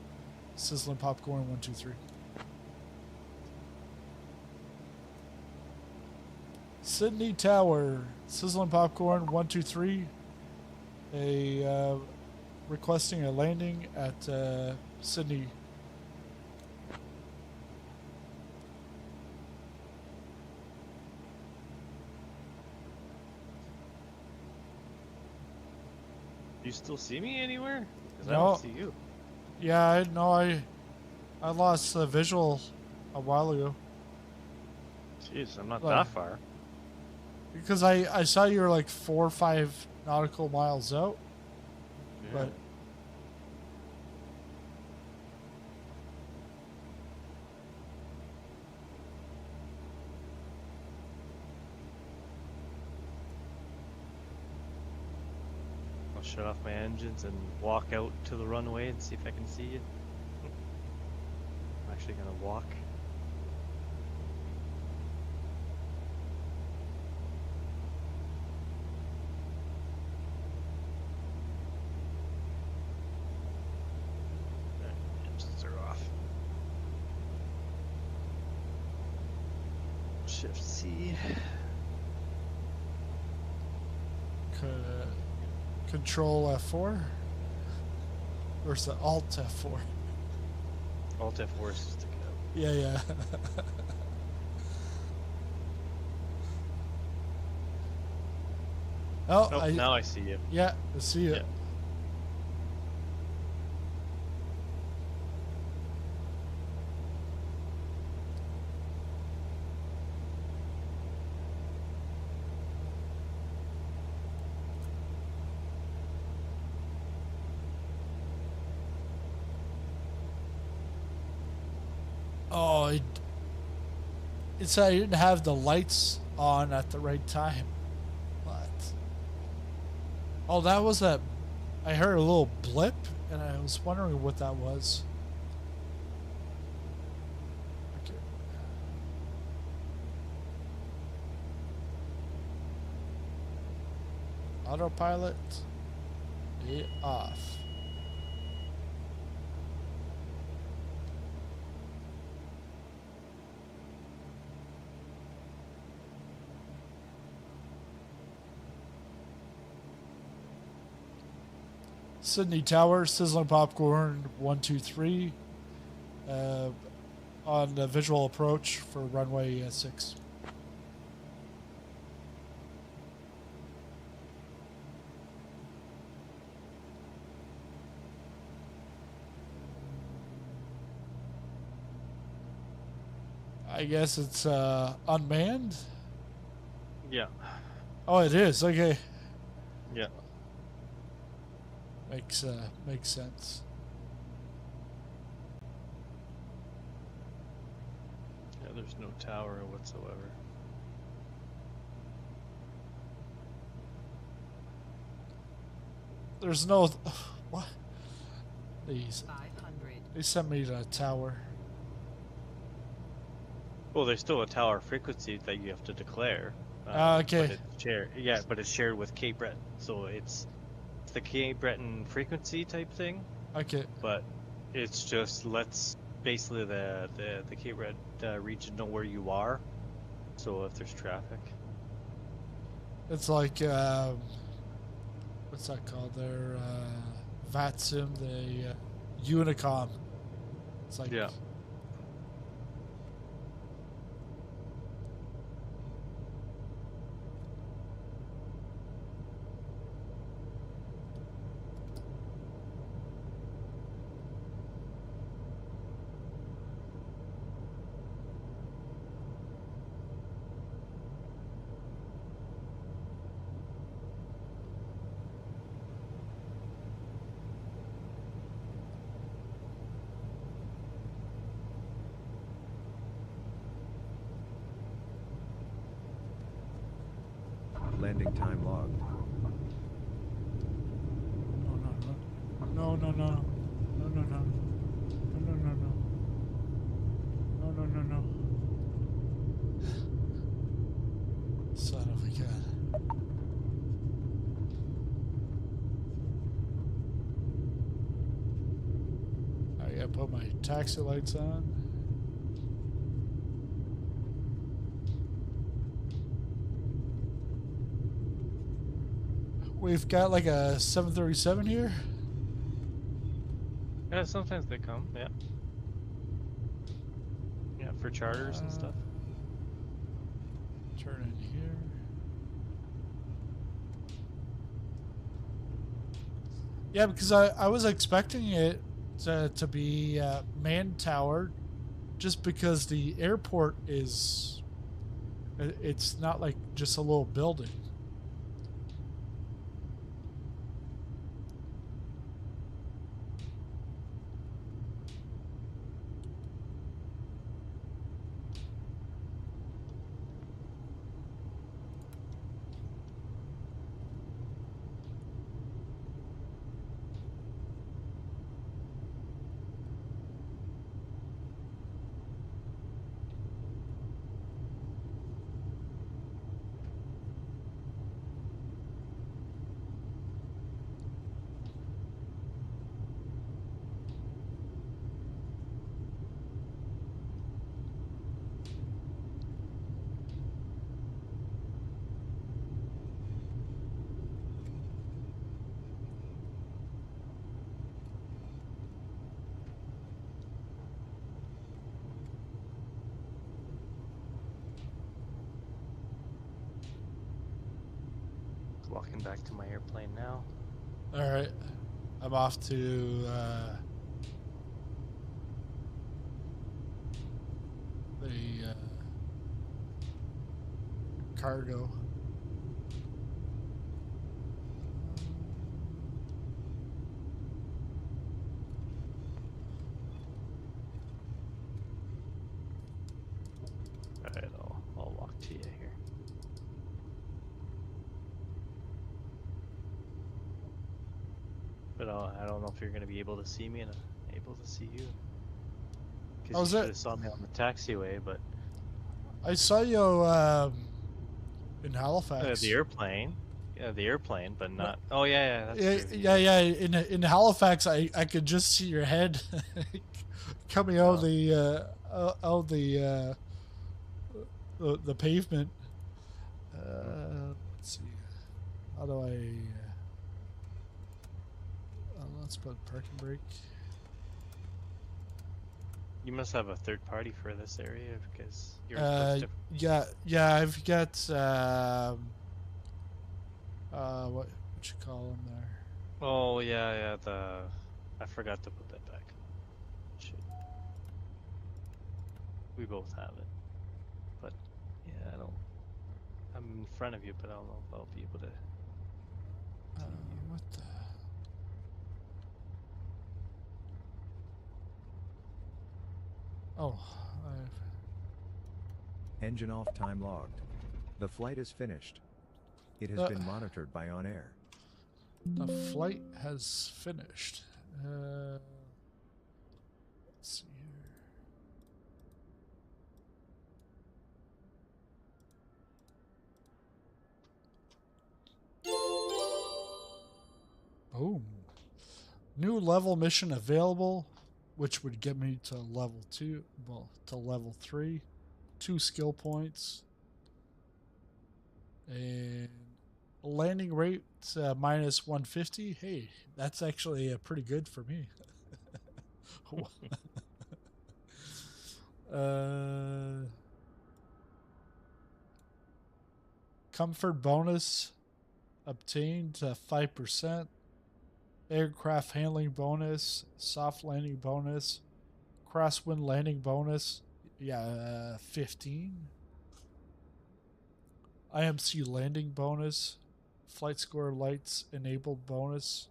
Sizzling Popcorn 123. Sydney Tower, Sizzling Popcorn 123. A requesting a landing at Sydney.
Do you still see me anywhere? Because I
No.
don't see you.
Yeah, I know. I lost the visual a while ago.
Jeez, I'm not
Well,
that far.
Because I saw you were like 4 or 5 nautical miles out.
Yeah.
But
I'll shut off my engines and walk out to the runway and see if I can see you. I'm actually gonna walk. Engines are off. Shift C.
Control F4? Or is it Alt F4?
Alt F4 is just to get out.
Yeah, yeah. Oh,
Oh, now I see you.
Yeah, I see it.
Yeah.
Oh, it said I didn't have the lights on at the right time. But oh, that was that. I heard a little blip, and I was wondering what that was. Okay. Autopilot. Off. Sydney Tower, Sizzling Popcorn 123 on the visual approach for runway 6. I guess it's unmanned?
Yeah.
Oh, it is. Okay.
Yeah.
Makes sense.
Yeah, there's no tower whatsoever.
There's no what? They sent me to a tower.
Well, there's still a tower frequency that you have to declare.
Okay.
But it's shared, yeah, but it's shared with Cape Breton, so it's the Cape Breton frequency type thing.
Okay.
But it's just lets basically the Cape Breton region know where you are. So if there's traffic.
It's like what's that called? Their VATSIM, the Unicom. It's like
yeah.
Landing time logged.
No, no, no. No, no, no. No, no, no, no. No, no, no, no. Son of a gun. I gotta put my taxi lights on. We've got like a 737 here.
Yeah, sometimes they come. Yeah. Yeah, for charters and stuff.
Turn in here. Yeah, because I was expecting it to be man towered, just because the airport is, it's not like just a little building.
Walking back to my airplane now.
All right, I'm off to the cargo.
Alright, I'll walk to you here. But I don't know if you're going to be able to see me and able to see you. Because you should have saw me on the taxiway, but...
I saw you in Halifax.
The airplane. Yeah, the airplane, but not... Oh, yeah, that's true.
Yeah. In Halifax, I could just see your head coming out of the pavement. Let's see. How do I... let's put parking brake.
You must have a third party for this area because you're
yeah, I've got what you call them there?
Oh yeah, I forgot to put that back. Shit. We both have it, but yeah, I'm in front of you, but I don't know if I'll be able to.
What the? Oh,
Engine off, time logged. The flight is finished. It has been monitored by OnAir.
The flight has finished. Let's see here. Boom. New level mission available, which would get me to level 2, well, to level 3. 2 skill points. And landing rate minus 150. Hey, that's actually pretty good for me. Comfort bonus obtained 5%. Aircraft handling bonus, soft landing bonus, crosswind landing bonus, 15. IMC landing bonus, flight score lights enabled bonus.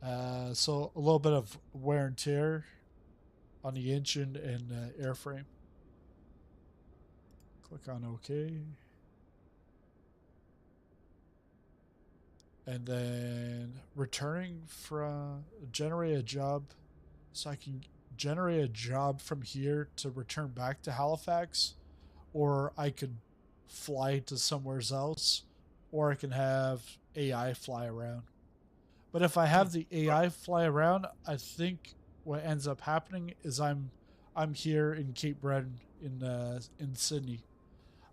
So a little bit of wear and tear on the engine and airframe. Click on OK. And then returning from generate a job, so I can generate a job from here to return back to Halifax, or I could fly to somewhere else, or I can have AI fly around. But if I have the AI fly around, I think what ends up happening is I'm here in Cape Breton in Sydney.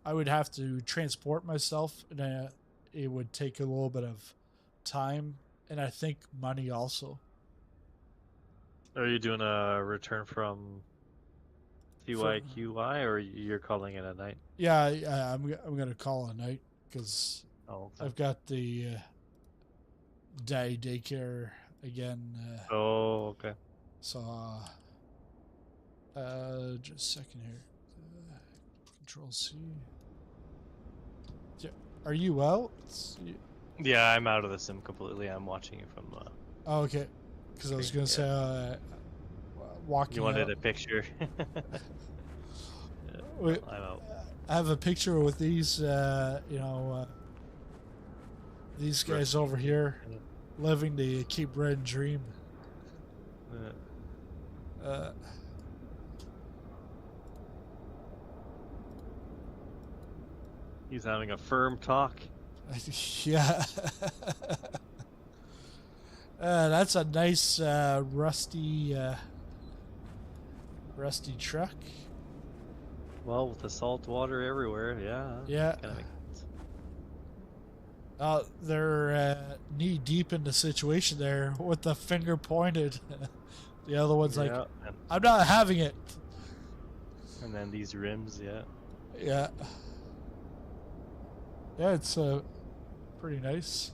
I would have to transport myself, and it would take a little bit of time, and I think money also.
Are you doing a return from CYQY, or you're calling it a night?
Yeah, I'm gonna call it a night because
okay.
I've got the daycare again.
Okay.
So, just a second here. Control C. Yeah, are you out?
Yeah, I'm out of the sim completely. I'm watching it from.
Oh, okay. Because I was gonna say, walking.
You wanted
out.
a picture.
Wait,
I'm out.
I have a picture with these, these guys over here, living the Cape Breton dream.
He's having a firm talk.
Yeah. That's a nice rusty truck.
Well, with the salt water everywhere, yeah.
Yeah.
Kind of makes sense.
They're knee deep in the situation there with the finger pointed. The other one's like, I'm not having it.
And then these rims, yeah.
Yeah. Yeah, it's pretty nice.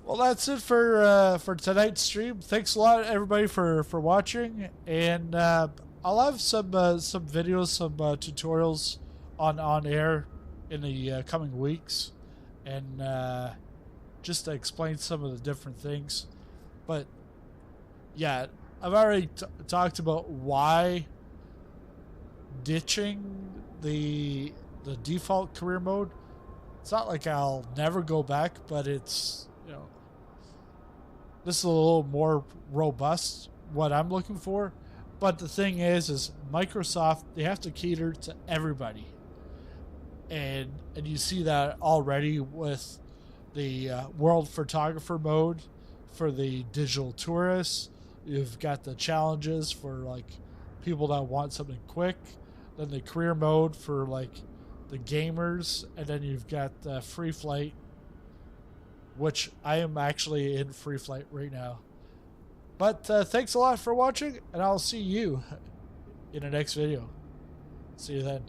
Well, that's it for tonight's stream. Thanks a lot, everybody, for watching, and I'll have some videos, some tutorials on air in the coming weeks, and just to explain some of the different things. But yeah, I've already talked about why ditching the default career mode. It's not like I'll never go back, but it's, this is a little more robust, what I'm looking for. But the thing is Microsoft, they have to cater to everybody. And you see that already with the world photographer mode for the digital tourists. You've got the challenges for like people that want something quick. Then the career mode for like the gamers, and then you've got free flight, which I am actually in free flight right now. But thanks a lot for watching, and I'll see you in the next video. See you then.